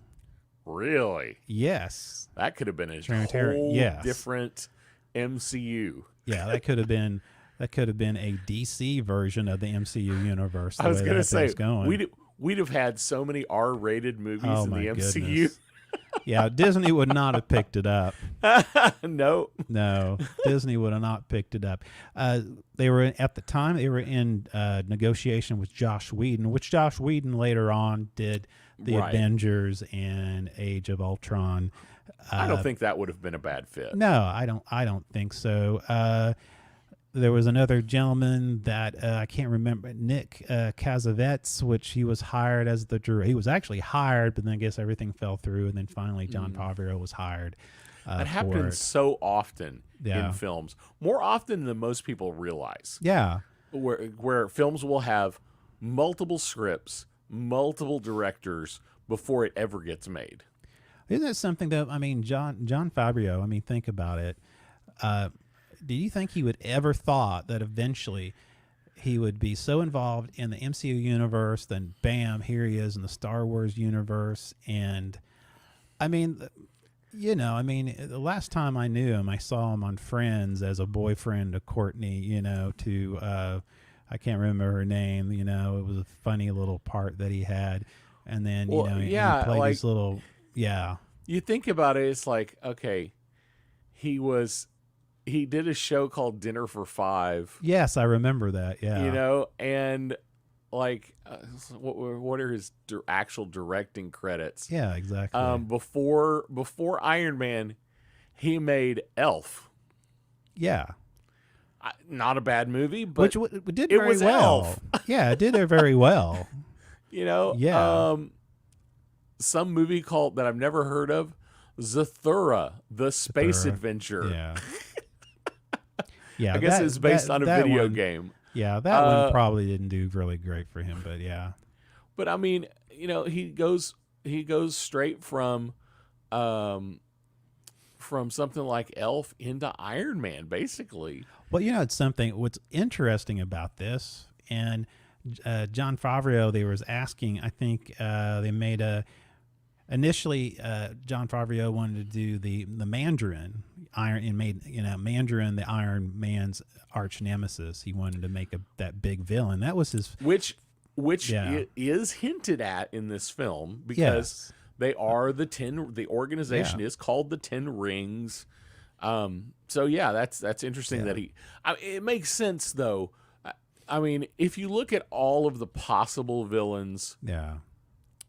Really? Yes. That could have been a whole different MCU. Yeah, that could have been a DC version of the MCU universe. I was going to say, we'd have had so many R-rated movies in the MCU. Goodness. Yeah, Disney would not have picked it up. No, Disney would have not picked it up. They were at the time they were in negotiation with Joss Whedon, which Joss Whedon later on did the Avengers and Age of Ultron. I don't think that would have been a bad fit. No, I don't think so. There was another gentleman that I can't remember, Nick Cassavetes, which he was hired as the director. He was actually hired, but then I guess everything fell through, and then finally Jon Favreau was hired. That happens so often in films, more often than most people realize. Yeah, where films will have multiple scripts, multiple directors before it ever gets made. Isn't that something that Jon Favreau? Think about it. Do you think he would ever thought that eventually he would be so involved in the MCU universe, then bam, here he is in the Star Wars universe? And the last time I knew him, I saw him on Friends as a boyfriend to Courtney, I can't remember her name, it was a funny little part that he had. And then, he played this little, You think about it, it's like, okay, he did a show called Dinner for Five. Yes, I remember that. Yeah, and what are his actual directing credits? Yeah, exactly. Before Iron Man, he made Elf. Yeah, not a bad movie, but which did very well. Elf. Yeah, it did very well. Yeah. Some movie called that I've never heard of, Zathura, the Space Adventure. Yeah. Yeah, I guess it's based on a video game. Yeah, that one probably didn't do really great for him, but yeah. But he goes straight from something like Elf into Iron Man, basically. Well, it's something. What's interesting about this, and Jon Favreau, they was asking. I think they made initially, Jon Favreau wanted to do the Mandarin Mandarin the Iron Man's arch nemesis. He wanted to make that big villain. That was his which is hinted at in this film because they are the organization is called the 10 Rings. So that's interesting that it makes sense though. If you look at all of the possible villains,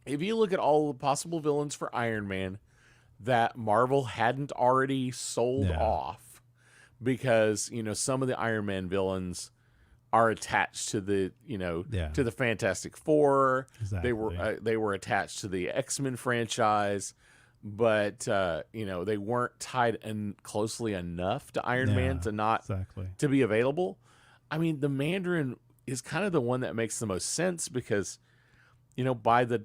if you look at all the possible villains for Iron Man that Marvel hadn't already sold off, because some of the Iron Man villains are attached to the to the Fantastic Four. Exactly. They were attached to the X-Men franchise, but they weren't tied in closely enough to Iron Man to be available. The Mandarin is kind of the one that makes the most sense because by the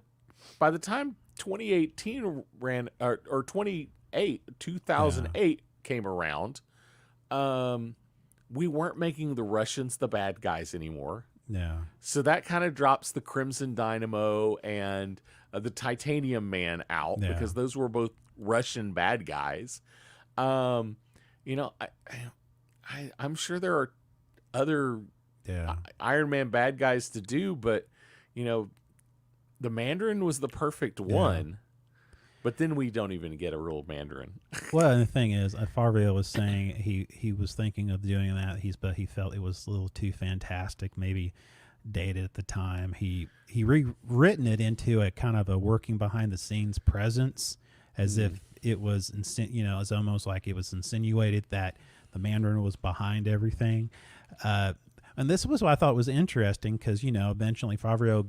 time 2018 ran or 2008 came around, we weren't making the Russians the bad guys anymore. Yeah. So that kind of drops the Crimson Dynamo and the Titanium Man out because those were both Russian bad guys. I'm sure there are other Iron Man bad guys to do, but the Mandarin was the perfect one, but then we don't even get a real Mandarin. Well, the thing is, Favreau was saying he was thinking of doing that, but he felt it was a little too fantastic, maybe dated at the time. He rewritten it into a kind of a working behind the scenes presence, as if it was, it's almost like it was insinuated that the Mandarin was behind everything. And this was what I thought was interesting because, eventually Favreau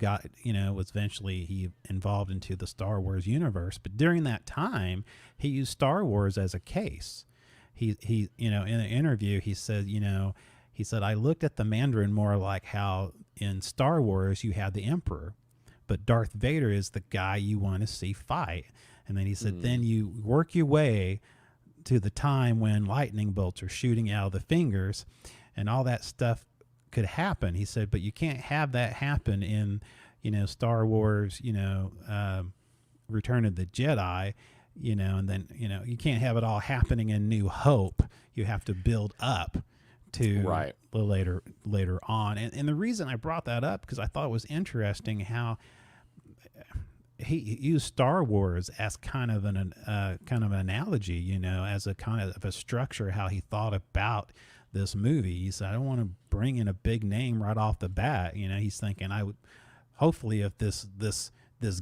was eventually involved into the Star Wars universe. But during that time, he used Star Wars as a case. He in an interview, he said, I looked at the Mandarin more like how in Star Wars you had the Emperor, but Darth Vader is the guy you want to see fight. And then he said, then you work your way to the time when lightning bolts are shooting out of the fingers and all that stuff could happen. He said, but you can't have that happen in, Star Wars, Return of the Jedi, and then, you can't have it all happening in New Hope. You have to build up to later on. And the reason I brought that up, because I thought it was interesting how he used Star Wars as kind of an analogy, as a kind of a structure, how he thought about this movie. He said, I don't want to bring in a big name right off the bat. He's thinking, hopefully if this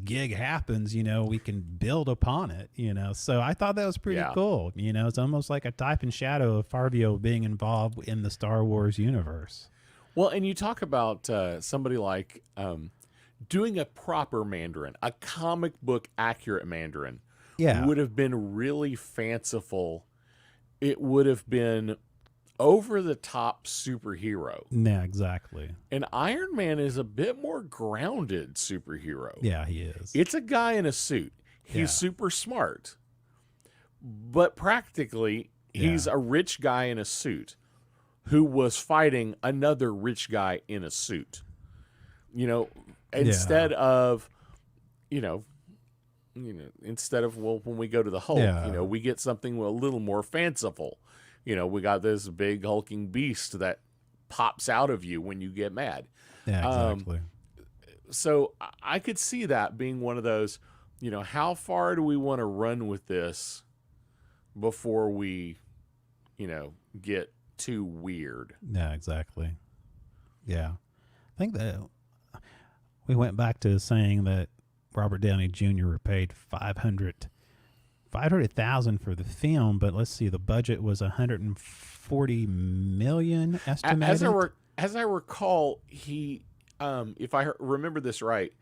gig happens, we can build upon it, So I thought that was pretty cool. It's almost like a type and shadow of Favreau being involved in the Star Wars universe. Well, and you talk about somebody like doing a proper Mandarin, a comic book accurate Mandarin, would have been really fanciful. It would have been over the top superhero. Yeah, exactly. And Iron Man is a bit more grounded superhero. Yeah, he is. It's a guy in a suit. He's super smart. But practically, he's a rich guy in a suit who was fighting another rich guy in a suit. Instead of, instead of, when we go to the Hulk, we get something a little more fanciful. We got this big hulking beast that pops out of you when you get mad. Yeah, exactly. So I could see that being one of those, how far do we want to run with this before we, get too weird? Yeah, exactly. Yeah. I think that we went back to saying that Robert Downey Jr. were paid $500,000 for the film, but let's see, the budget was $140 million estimated. As I recall, he, if I remember this right,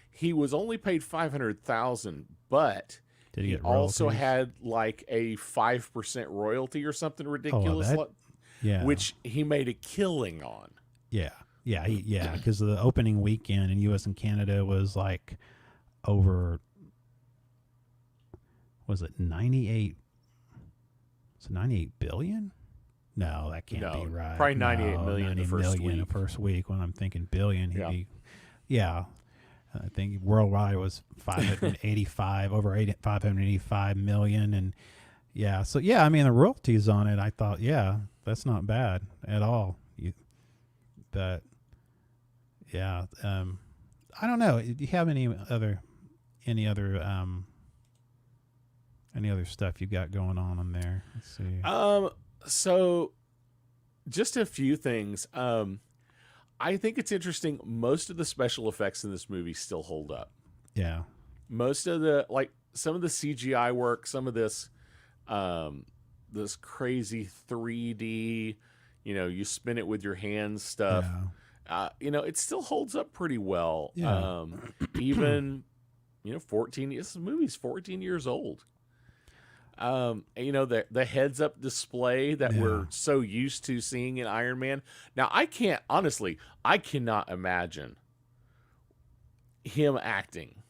he was only paid $500,000, but did he also had like a 5% royalty or something ridiculous, which he made a killing on. Yeah. Because the opening weekend in U.S. and Canada was like over. Was it 98? Was it 98 billion? No, that can't be right. Probably 98 million the first week. The first week. When I'm thinking billion, I think worldwide was 585 585 million, and so I mean the royalties on it. I thought, that's not bad at all. I don't know. Do you have any other stuff you got going on there? Let's see. So just a few things. I think it's interesting. Most of the special effects in this movie still hold up. Yeah. Most of some of the CGI work, some of this crazy 3D, you spin it with your hands stuff. Yeah. It still holds up pretty well. Yeah. Even, this movie's 14 years old. The heads up display that we're so used to seeing in Iron Man. Now, I cannot imagine him acting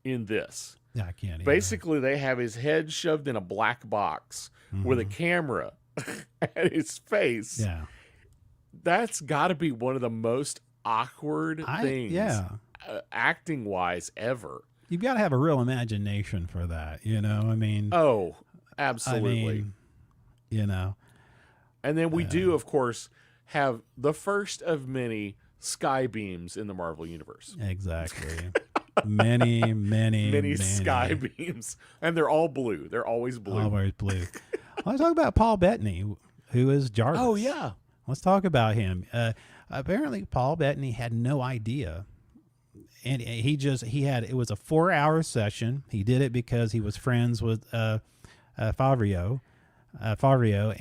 in this. Yeah, I can't. Basically, they have his head shoved in a black box with a camera at his face. Yeah. That's got to be one of the most awkward things, acting wise, ever. You've got to have a real imagination for that, I mean. Oh, absolutely. And then we do, of course, have the first of many sky beams in the Marvel Universe. Exactly. many sky beams. And they're all blue. They're always blue. Always blue. Let's talk about Paul Bettany, who is Jarvis. Oh, yeah. Let's talk about him. Apparently, Paul Bettany had no idea. And it was a 4-hour session. He did it because he was friends with Favreau,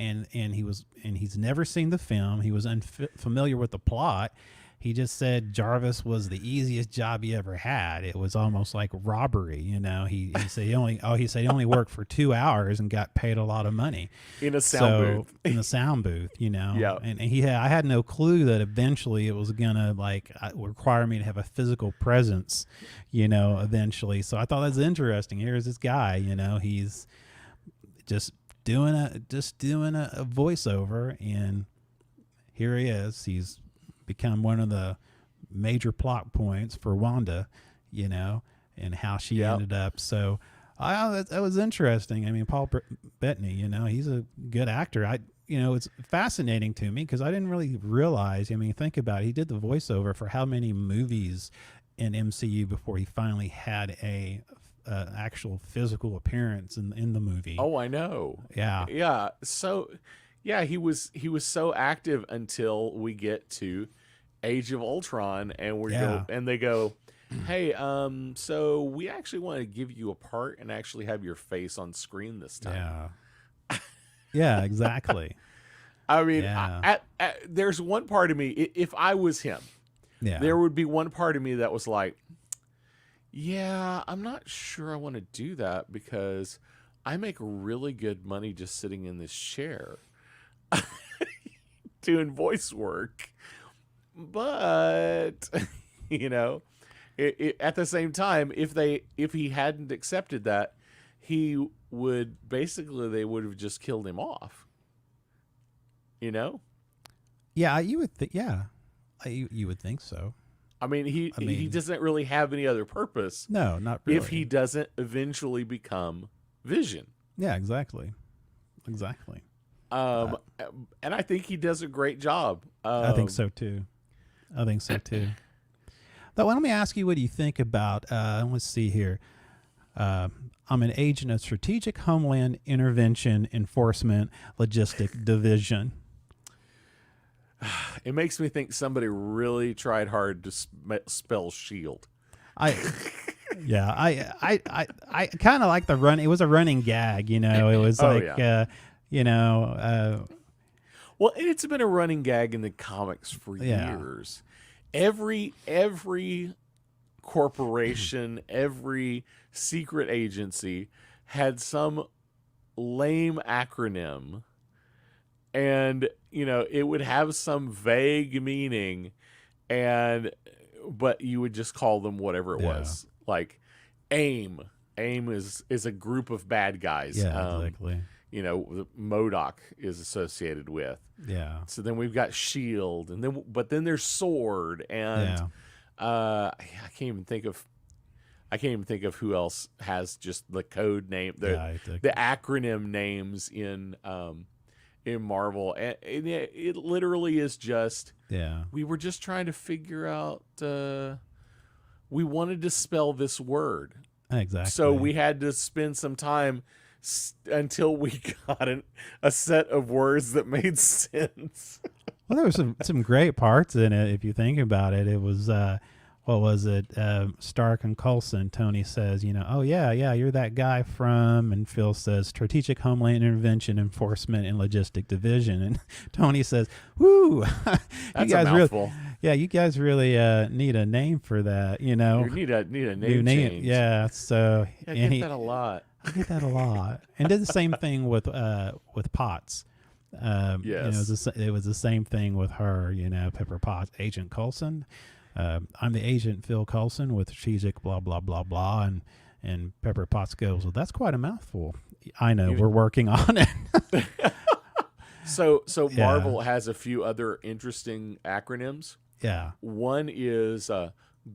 and he's never seen the film. He was unfamiliar with the plot, He just said Jarvis was the easiest job he ever had. It was almost like robbery, you know. He said he only worked for 2 hours and got paid a lot of money in a sound booth. In the sound booth, you know. Yeah. And I had no clue that eventually it was gonna require me to have a physical presence, you know, eventually. So I thought that's interesting. Here's this guy, you know, he's just doing a voiceover, and here he is. He's become one of the major plot points for Wanda, you know, and how she ended up. So that was interesting. I mean, Paul Bettany, you know, he's a good actor. It's fascinating to me because I didn't really realize. I mean, think about it. He did the voiceover for how many movies in MCU before he finally had a actual physical appearance in the movie. Oh, I know. Yeah. Yeah. So, yeah, he was so active until we get to Age of Ultron, and they go, hey, so we actually want to give you a part and actually have your face on screen this time. Yeah. Yeah, exactly. I mean, there's one part of me, if I was him, there would be one part of me that was like, yeah, I'm not sure I want to do that because I make really good money just sitting in this chair doing voice work. But, you know, at the same time, if he hadn't accepted that, they would have just killed him off. You know? Yeah, you would think. Yeah, you would think so. I mean, he doesn't really have any other purpose. No, not really. If he doesn't eventually become Vision. Yeah, exactly. And I think he does a great job. I think so too. But let me ask you, what do you think about? Let's see here. I'm an agent of Strategic Homeland Intervention Enforcement Logistic Division. It makes me think somebody really tried hard to spell shield. I kind of like the run. It was a running gag, you know. It was well, it's been a running gag in the comics for years. Every corporation, every secret agency had some lame acronym, and it would have some vague meaning, but you would just call them whatever it was. Like AIM is a group of bad guys. Exactly. MODOK is associated with. Yeah. So then we've got SHIELD, but then there's SWORD, and I can't even think of who else has just the code name, the acronym names in Marvel, and it literally is just we were just trying to figure out. We wanted to spell this word exactly, so we had to spend some time until we got a set of words that made sense. Well, there was some great parts in it if you think about it. It was what was it? Stark and Coulson. Tony says, oh yeah, you're that guy from, and Phil says Strategic Homeland Intervention Enforcement and Logistic Division, and Tony says, "Woo, that's a mouthful." You guys really need a name for that, You need a name change. Yeah, so I get that a lot. I get that a lot, and did the same thing with Potts. Yes, it was the same thing with her. Pepper Potts, Agent Coulson. I'm the agent Phil Coulson with strategic blah blah blah blah, and Pepper Potts goes, well, that's quite a mouthful. I know, we're working on it. So Marvel has a few other interesting acronyms. Yeah, one is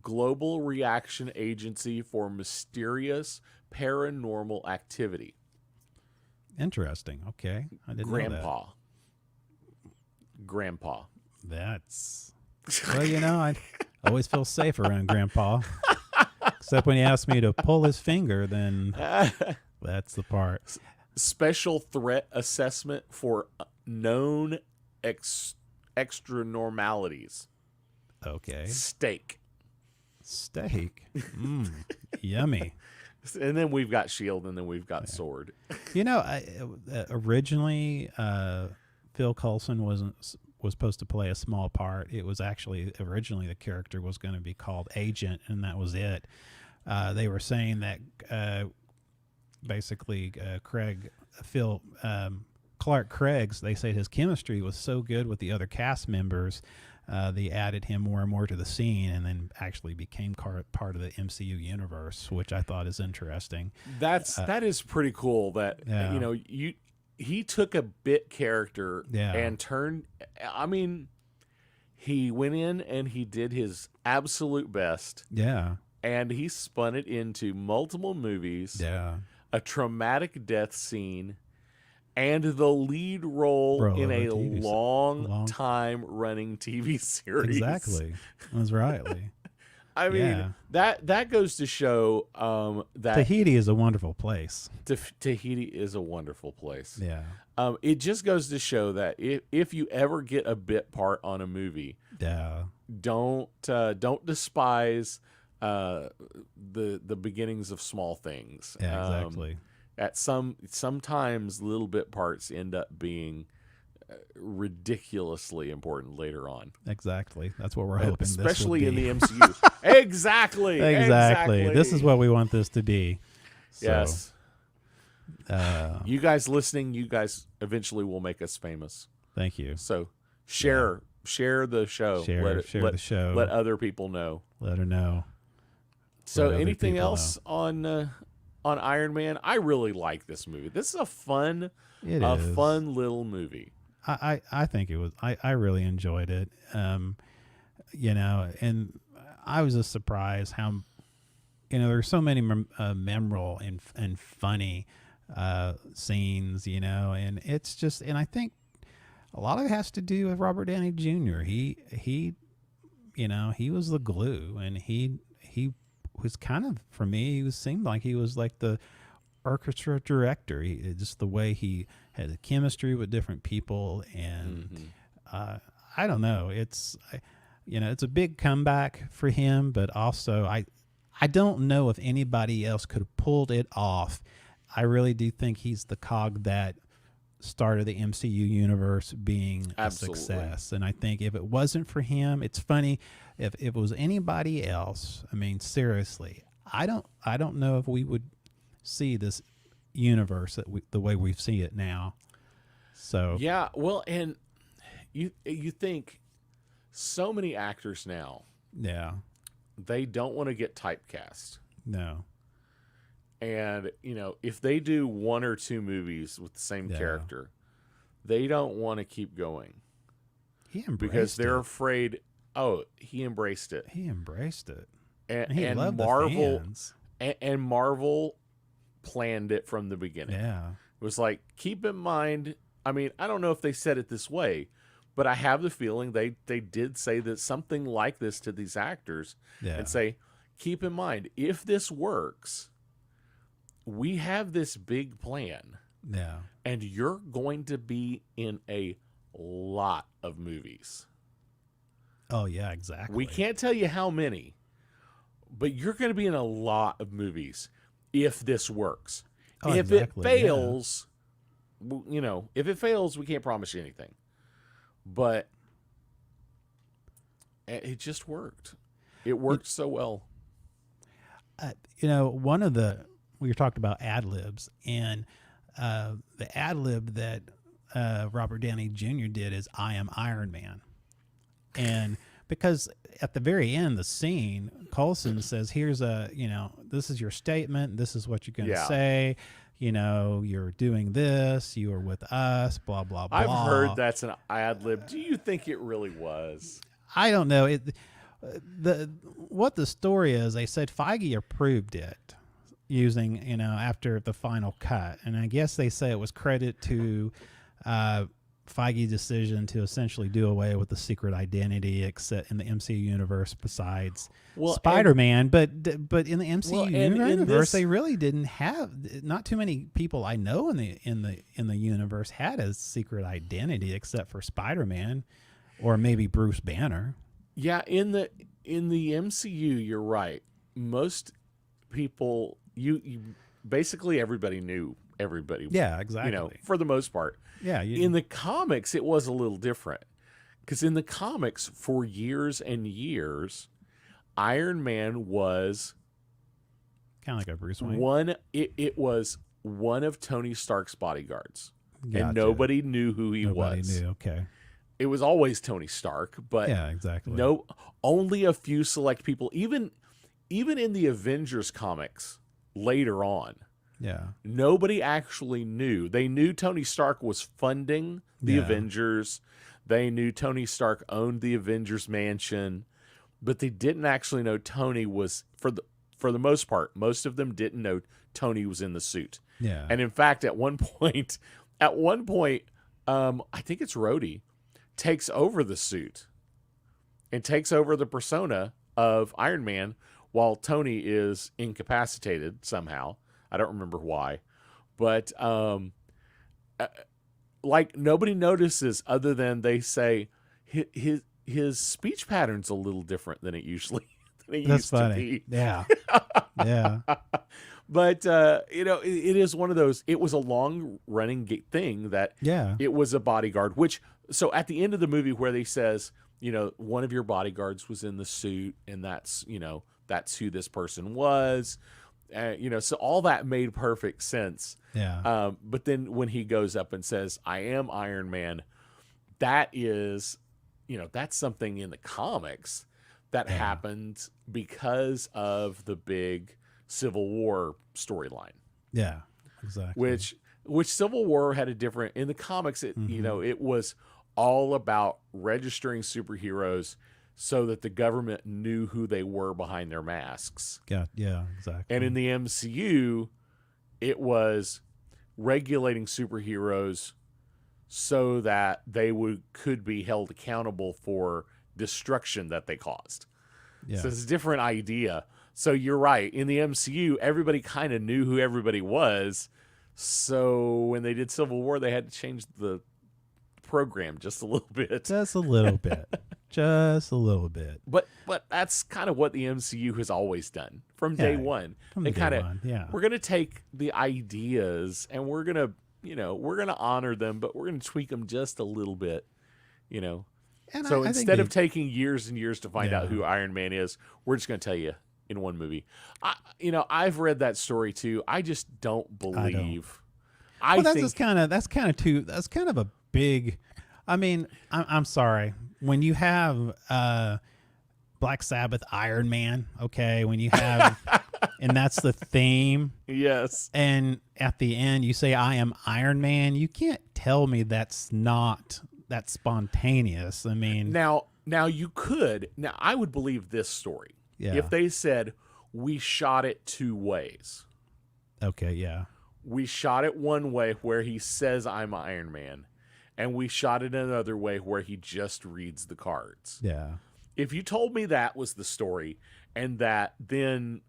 Global Reaction Agency for Mysterious Paranormal Activity. Interesting. Okay, I didn't know that. Grandpa. That's well, I always feel safe around Grandpa. Except when he asks me to pull his finger, then that's the part. Special Threat Assessment for Known Extranormalities. Okay. Steak. Yummy. And then we've got SHIELD, and then we've got SWORD. Originally, Phil Coulson was supposed to play a small part. It was actually originally the character was going to be called Agent, and that was it. They were saying that basically Clark Craig's, they said his chemistry was so good with the other cast members, they added him more and more to the scene, and then actually became part of the MCU universe, which I thought is interesting. That is pretty cool. That he took a bit character and turned. I mean, he went in and he did his absolute best. Yeah, and he spun it into multiple movies. Yeah, a traumatic death scene, and the lead role in a long time running TV series. Exactly. That's right. I mean, that goes to show that Tahiti is a wonderful place. Tahiti is a wonderful place. Yeah. It just goes to show that if you ever get a bit part on a movie, don't despise the beginnings of small things. Yeah, exactly. Sometimes little bit parts end up being ridiculously important later on. Exactly. That's what we're hoping. Especially in the MCU. Exactly. This is what we want this to be. So, yes. You guys listening, you guys eventually will make us famous. Thank you. So share the show. Share the show. Let other people know. Let her know. So anything else on Iron Man? I really like this movie. This is a fun little movie. I think it was. I really enjoyed it. And I was just surprised how there's so many memorable and funny scenes. And it's just, and I think a lot of it has to do with Robert Downey Jr. He was the glue, and he was kind of, for me, seemed like he was like the orchestra director. Just the way he had a chemistry with different people, and I don't know. It's a big comeback for him, but also I don't know if anybody else could have pulled it off. I really do think he's the cog that started the MCU universe being a success. And I think if it wasn't for him, it's funny, if it was anybody else, I mean, seriously, I don't know if we would see this universe the way we see it now. So yeah, well, and you think so many actors now, they don't want to get typecast. No. And, if they do one or two movies with the same character, they don't want to keep going. He embraced because they're afraid. Oh, he embraced it. He embraced it. And loved Marvel, the fans. And Marvel planned it from the beginning. Yeah. It was like, keep in mind, I mean, I don't know if they said it this way, but I have the feeling they did say that something like this to these actors and say, keep in mind, if this works, we have this big plan. Yeah. And you're going to be in a lot of movies. Oh, yeah, exactly. We can't tell you how many, but you're going to be in a lot of movies if this works. Oh, if it fails, if it fails, we can't promise you anything. But it just worked. It worked so well. We were talking about ad-libs, and the ad-lib that Robert Downey Jr. did is "I am Iron Man." And because at the very end, the scene, Coulson says, here's this is your statement. This is what you're going to say. You're doing this. You are with us, blah, blah, blah. I've heard that's an ad-lib. Do you think it really was? I don't know. What the story is, they said Feige approved it using, after the final cut. And I guess they say it was credit to Feige's decision to essentially do away with the secret identity except in the MCU universe besides Spider-Man. But in the MCU universe, they really didn't have, not too many people I know in the universe had a secret identity except for Spider-Man or maybe Bruce Banner. Yeah, in the MCU, you're right. Most people, you basically everybody knew everybody. Yeah, exactly. For the most part. Yeah. In the comics, it was a little different Because in the comics, for years and years, Iron Man was kind of like a Bruce Wayne. It was one of Tony Stark's bodyguards, Gotcha. and nobody knew who he Nobody was. knew. Okay. It was always Tony Stark, but Yeah, exactly. only a few select people. Even in the Avengers comics later on, Yeah. nobody actually knew. They knew Tony Stark was funding the Avengers. They knew Tony Stark owned the Avengers mansion, but they didn't actually know Tony was, for the most part, most of them didn't know Tony was in the suit. Yeah. And in fact, at one point, I think it's Rhodey takes over the suit and takes over the persona of Iron Man while Tony is incapacitated somehow. I don't remember why, but like nobody notices other than they say his speech pattern's a little different than it usually used to be. Yeah. Yeah. But it is one of those. It was a long running thing that it was a bodyguard. So at the end of the movie where they says, one of your bodyguards was in the suit, and that's who this person was. So all that made perfect sense. Yeah. But then when he goes up and says, "I am Iron Man," that is, that's something in the comics that happened because of the big Civil War storyline. Yeah, exactly. Which Civil War had a different, in the comics, it it was all about registering superheroes so that the government knew who they were behind their masks. Yeah, exactly. And in the MCU, it was regulating superheroes so that they could be held accountable for destruction that they caused. Yeah. So it's a different idea. So you're right. In the MCU, everybody kind of knew who everybody was. So when they did Civil War, they had to change the program just a little bit. Just a little bit. Just a little bit. But that's kind of what the MCU has always done from day one. From they kind of we're going to take the ideas and we're going to honor them, but we're going to tweak them just a little bit, And so instead of taking years and years to find out who Iron Man is, we're just going to tell you in one movie. I've read that story too. I just don't believe. That's kind of a big. I mean, I'm sorry. When you have Black Sabbath, Iron Man, okay, when you have, and that's the theme. Yes. And at the end, you say, "I am Iron Man." You can't tell me that's not that spontaneous. I mean, now you could. Now I would believe this story. Yeah. If they said, "We shot it two ways." Okay, yeah. We shot it one way where he says, "I'm Iron Man," and we shot it another way where he just reads the cards. Yeah. If you told me that was the story, and that then,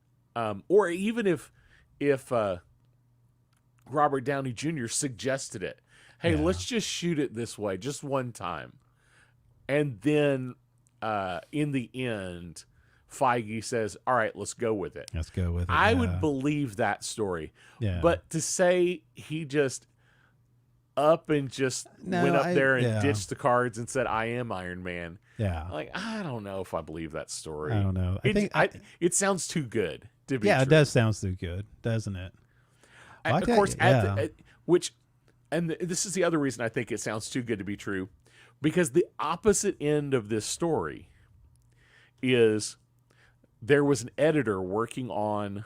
or even if Robert Downey Jr. suggested it, hey, let's just shoot it this way, just one time, and then in the end, Feige says, "All right, let's go with it." Let's go with it. I would believe that story. Yeah. But to say he just went up there and ditched the cards and said, "I am Iron Man." Yeah. I don't know if I believe that story. I don't know. It sounds too good to be true. true. It does sound too good, doesn't it? Of course, this is the other reason I think it sounds too good to be true, because the opposite end of this story is there was an editor working on,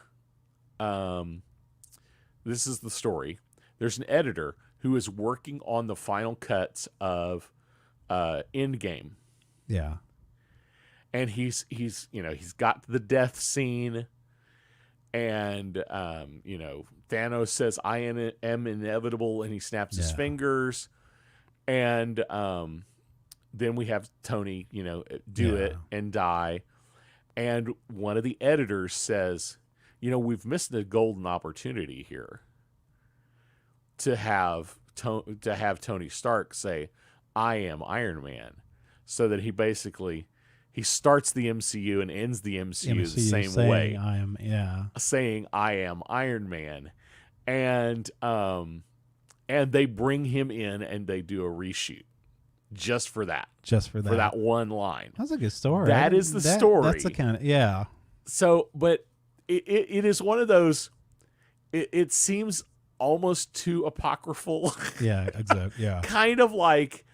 this is the story. There's an editor who is working on the final cuts of Endgame. Yeah. And he's got the death scene, and Thanos says, "I am inevitable," and he snaps his fingers, and then we have Tony do it and die, and one of the editors says, "We've missed a golden opportunity here to have Tony Stark say, 'I am Iron Man,' so that he starts the MCU and ends the MCU the same way, saying, 'I am Iron Man,' and they bring him in and they do a reshoot, just for that. Just for that. For that one line. That's a good story. That is the story. That's the kind of, yeah. So, but it is one of those, it seems almost too apocryphal. Yeah, exactly. Yeah. kind of like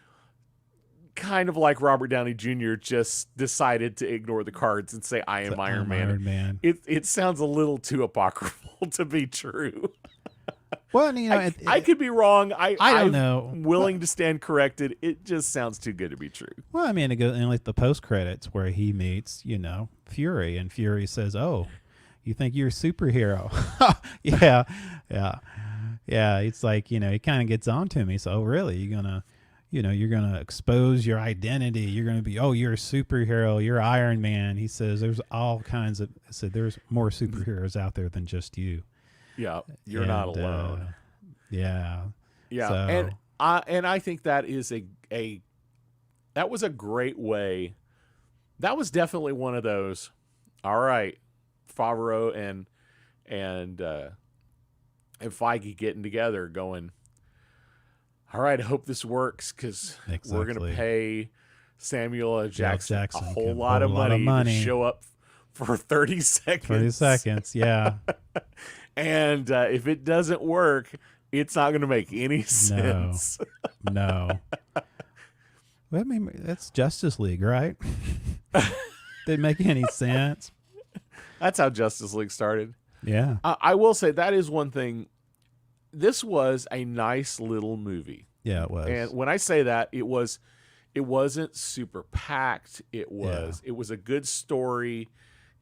Robert Downey Jr. just decided to ignore the cards and say, I am Iron Man. It sounds a little too apocryphal to be true. Well, you know, I could be wrong. I don't know. I'm willing to stand corrected. It just sounds too good to be true. Well, I mean, it goes in like the post credits where he meets, Fury, and Fury says, "Oh, you think you're a superhero?" yeah. It's like, he kind of gets on to me. So, really, you're gonna expose your identity. You're gonna be, you're a superhero. You're Iron Man. He says, "There's all kinds of." I said, "There's more superheroes out there than just you." Yeah, you're not alone. Yeah. So. And I think that is that was a great way. That was definitely one of those. All right, Favreau and Feige getting together, going, all right, I hope this works because we're going to pay Samuel L. Jackson a whole lot of money to show up for 30 seconds. 30 seconds, yeah. And if it doesn't work, it's not going to make any sense. No. Well, I mean, that's Justice League, right? Didn't make any sense. That's how Justice League started. Yeah. I will say that is one thing. This was a nice little movie. Yeah, it was. And when I say that, it wasn't super packed. It was a good story.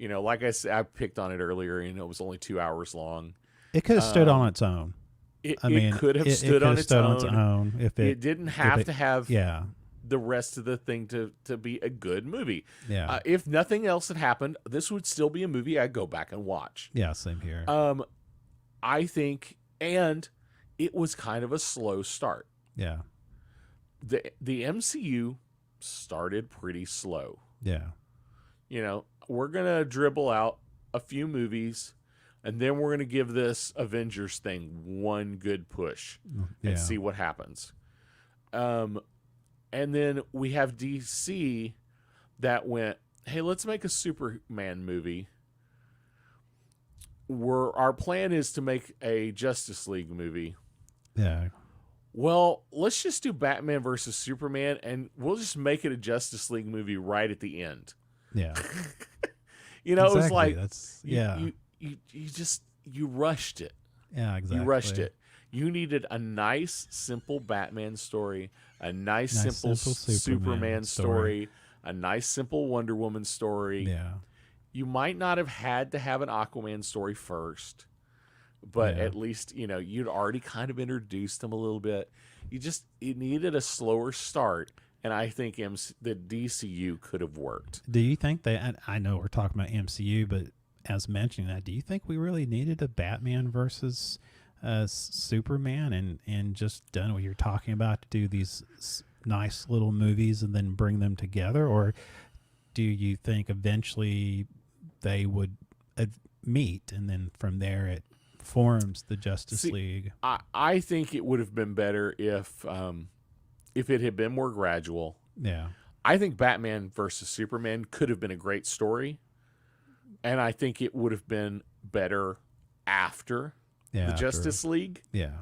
Like I said, I picked on it earlier, it was only 2 hours long. It could have stood on its own. It could have stood on its own. If it didn't have to have the rest of the thing to be a good movie. Yeah. If nothing else had happened, this would still be a movie I'd go back and watch. Yeah, same here. I think, and it was kind of a slow start. Yeah. The MCU started pretty slow. Yeah. We're going to dribble out a few movies, and then we're going to give this Avengers thing one good push and see what happens. And then we have DC that went, hey, let's make a Superman movie. Our plan is to make a Justice League movie. Yeah. Well, let's just do Batman versus Superman, and we'll just make it a Justice League movie right at the end. Yeah. It was like, you rushed it. Yeah, exactly. You rushed it. You needed a nice, simple Batman story, a nice simple Superman story, a nice, simple Wonder Woman story. Yeah. You might not have had to have an Aquaman story first, but at least, you'd already kind of introduced them a little bit. It needed a slower start. And I think the DCU could have worked. Do you think that, I know we're talking about MCU, but as mentioning that, do you think we really needed a Batman versus Superman and just done what you're talking about to do these nice little movies and then bring them together? Or do you think eventually they would meet and then from there it forms the Justice League? I think it would have been better if it had been more gradual. Yeah. I think Batman versus Superman could have been a great story. And I think it would have been better after the Justice League. Yeah.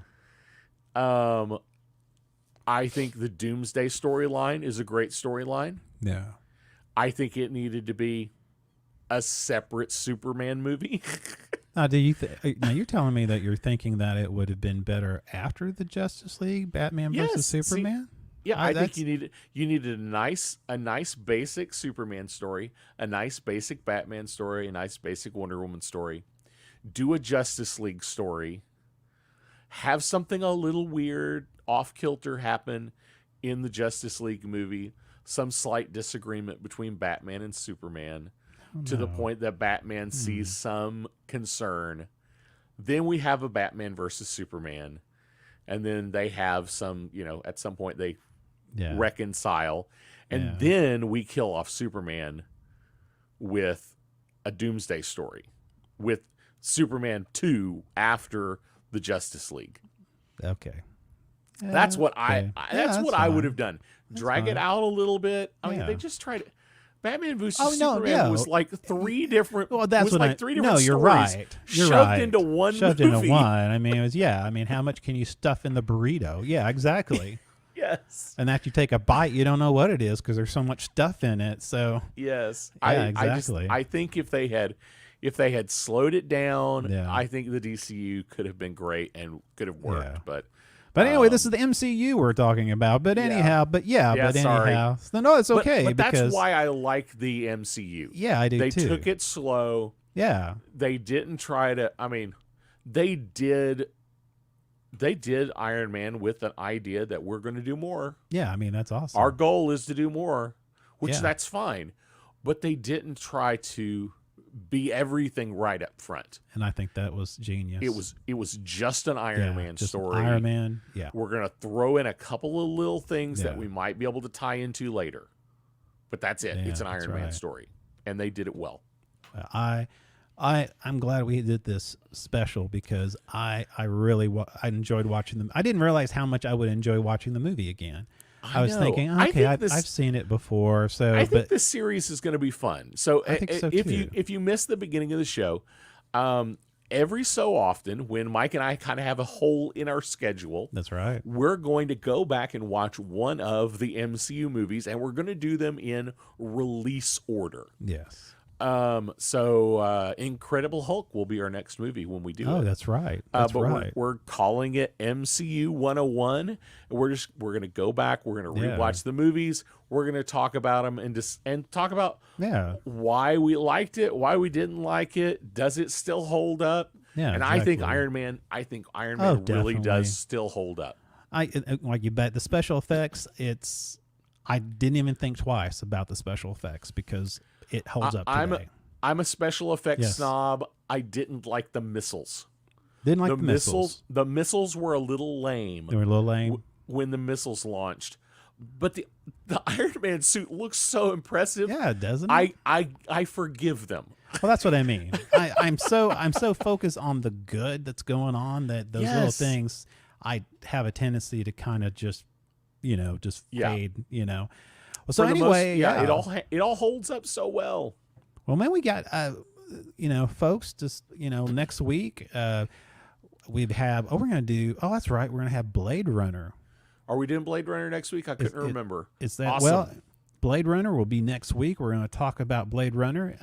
I think the Doomsday storyline is a great storyline. Yeah. I think it needed to be a separate Superman movie. Now, now you're telling me that you're thinking that it would have been better after the Justice League, Batman versus Superman? I think you needed a nice basic Superman story, a nice basic Batman story, a nice basic Wonder Woman story. Do a Justice League story. Have something a little weird, off kilter happen in the Justice League movie. Some slight disagreement between Batman and Superman to the point that Batman sees some concern. Then we have a Batman versus Superman. And then they have some, at some point they reconcile. And then we kill off Superman with a Doomsday story. With Superman 2 after the Justice League. Okay. That's what okay. that's what I would have done. Drag it fine. out a little bit. I mean, Yeah. they just tried it. Batman vs Oh, no, Superman yeah. was like three different. Well, that's was what like I. three different No, you're stories right. You're shoved right. into one Shoved movie. into one. I mean, it was I mean, how much can you stuff in the burrito? Yeah, exactly. Yes. And after you take a bite, you don't know what it is because there's so much stuff in it. So Yes. Yeah, exactly. I think if they had slowed it down, Yeah. I think the DCU could have been great and could have worked. Yeah. But anyway, this is the MCU we're talking about. But anyhow, sorry. anyhow, no, it's okay. But that's because, why I like the MCU. Yeah, I do They too. took it slow. Yeah, They didn't try to. I mean, they did Iron Man with an idea that we're going to do more. yeah. I mean, that's awesome. Our goal is to do more, which Yeah. that's fine. But they didn't try to be everything right up front. And I think that was genius. It was just an Iron Man just story. Iron Man. Yeah. We're going to throw in a couple of little things that Yeah. we might be able to tie into later. But that's it. Yeah, It's an that's Iron Man right. story. And they did it well. I'm glad we did this special because I really I enjoyed watching them. I didn't realize how much I would enjoy watching the movie again. I was know. thinking, I okay, think I've seen it before, so I think but this series is going to be fun. So, I think so, too. if you missed the beginning of the show, every so often when Mike and I kind of have a hole in our schedule, that's right. we're going to go back and watch one of the MCU movies, and we're going to do them in release order. Yes. So Incredible Hulk will be our next movie when we do Oh, it. that's right. That's but right. we're calling it MCU 101. And we're going to go back. We're going to Yeah. rewatch the movies. We're going to talk about them and talk about Yeah. why we liked it, why we didn't like it. Does it still hold up? Yeah, And I think exactly. Iron Man Oh, really definitely. does still hold up. Like you bet the special effects. I didn't even think twice about the special effects because it holds up today. I'm a special effects Yes. snob. I didn't like the missiles. Didn't like the missiles. The missiles were a little lame. They were a little lame. When the missiles launched, but the Iron Man suit looks so impressive. Yeah, doesn't it? I forgive them. Well, that's what I mean. I'm so focused on the good that's going on that those little Yes. things I have a tendency to kind of just Yeah. fade. Well, so For the anyway, it all holds up so well. Well, man, we got folks. Just next week we're gonna do. Oh, that's right. We're gonna have Blade Runner. Are we doing Blade Runner next week? I couldn't remember. Is that Awesome. well? Blade Runner will be next week. We're going to talk about Blade Runner.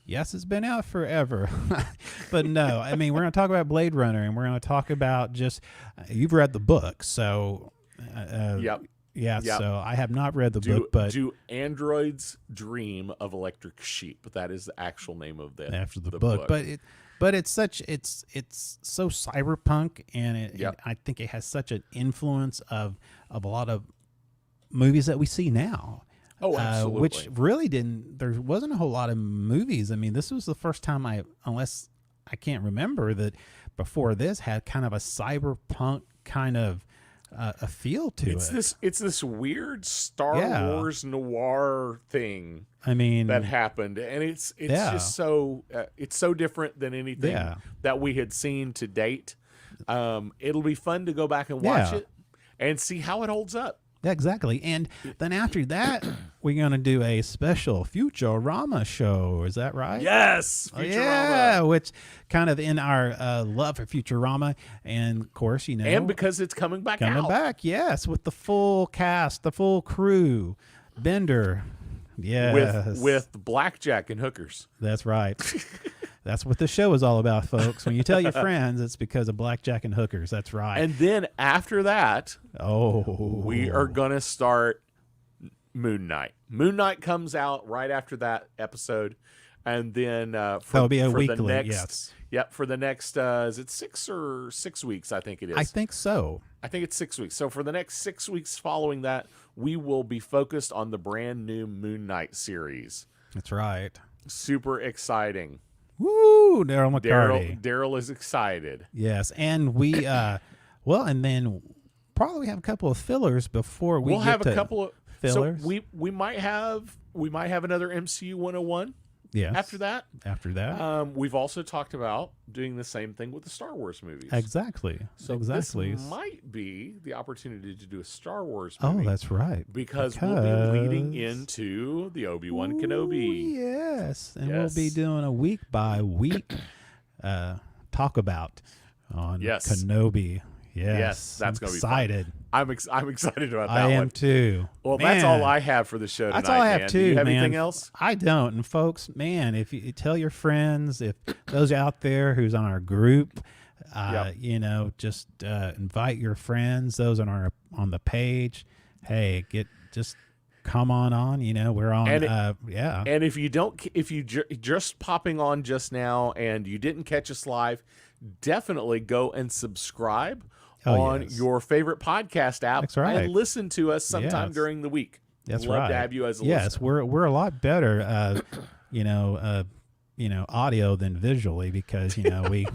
Yes, it's been out forever, but no, I mean we're going to talk about Blade Runner, and we're going to talk about just you've read the book, so Yep. yeah. Yep. So I have not read the book, but do androids dream of electric sheep? That is the actual name of after the book, but it's so cyberpunk, and Yep. I think it has such an influence of a lot of movies that we see now. Oh, absolutely. Which really there wasn't a whole lot of movies. I mean, this was the first time unless I can't remember that before this had kind of a cyberpunk kind of a feel to it. It's this weird Star Wars noir thing. I mean, that happened, and it's just so it's so different than anything that we had seen to date. It'll be fun to go back and watch it and see how it holds up. Yeah, exactly. And then after that, we're going to do a special Futurama show. Is that right? Yes, Futurama. Yeah, which kind of in our love for Futurama. And, of course, and because it's coming back out. Yes, with the full cast, the full crew. Bender. Yes. With blackjack and hookers. That's right. That's what the show is all about, folks. When you tell your friends, it's because of blackjack and hookers. That's right. And then after that, we are going to start Moon Knight. Moon Knight comes out right after that episode. And then that'll be a weekly, the next, yes. Yep, for the next, is it 6 weeks? I think it is. I think so. I think it's 6 weeks. So for the next 6 weeks following that, we will be focused on the brand new Moon Knight series. That's right. Super exciting. Woo, Daryl McCarty. Daryl is excited. Yes, and we, and then probably have a couple of fillers before we'll have a couple of fillers. So we might have another MCU 101. Yes. After that, we've also talked about doing the same thing with the Star Wars movies. Exactly. So exactly. this might be the opportunity to do a Star Wars movie. Oh, that's right. Because we'll be leading into the Obi-Wan Kenobi. Yes. And we'll be doing a week by week talk about on Kenobi. Yes, that's going to be excited. Fun. I'm excited about that I one. am too. Well, man, that's all I have for the show tonight. That's all I have too. Do you have man. anything else? I don't. And folks, man, if you tell your friends, if those out there who's on our group, you know, just invite your friends. Those on the page. Hey, just come on. You know, we're on. And if you just popping on just now and you didn't catch us live, definitely go and subscribe on your favorite podcast app. That's right. And listen to us sometime during the week. That's Love right. to have you as a listener. We're a lot better, audio than visually because we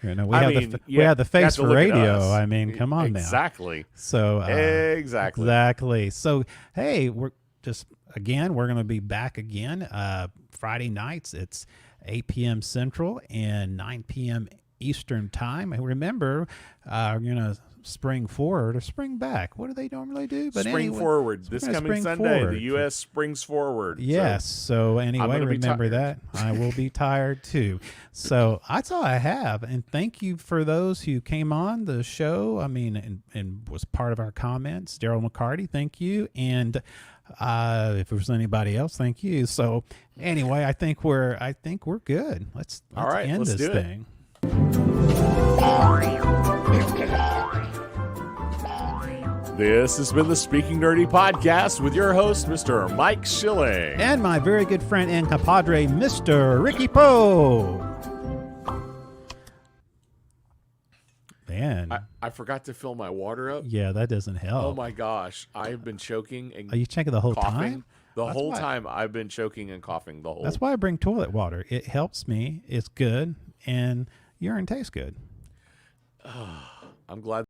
have the face for radio. I mean, come on now. Exactly. So exactly. So hey, we're going to be back again Friday nights. It's 8 p.m. Central and 9 p.m. Eastern time. And remember, we're going to spring forward or spring back. What do they normally do? But spring forward. This coming Sunday, the U.S. springs forward. Yes. So anyway, remember that. I will be tired too. So that's all I have. And thank you for those who came on the show. I mean, and was part of our comments. Daryl McCarty, thank you. And if there was anybody else, thank you. So anyway, I think we're good. Let's end this thing. This has been the Speaking Nerdy podcast with your host, Mr. Mike Schilling. And my very good friend and compadre, Mr. Ricky Poe. Man. I forgot to fill my water up. Yeah, that doesn't help. Oh my gosh. I've been choking and Are you checking the whole coughing. time? That's whole time I've been choking and coughing the whole. That's why I bring toilet water. It helps me. It's good. And urine tastes good. I'm glad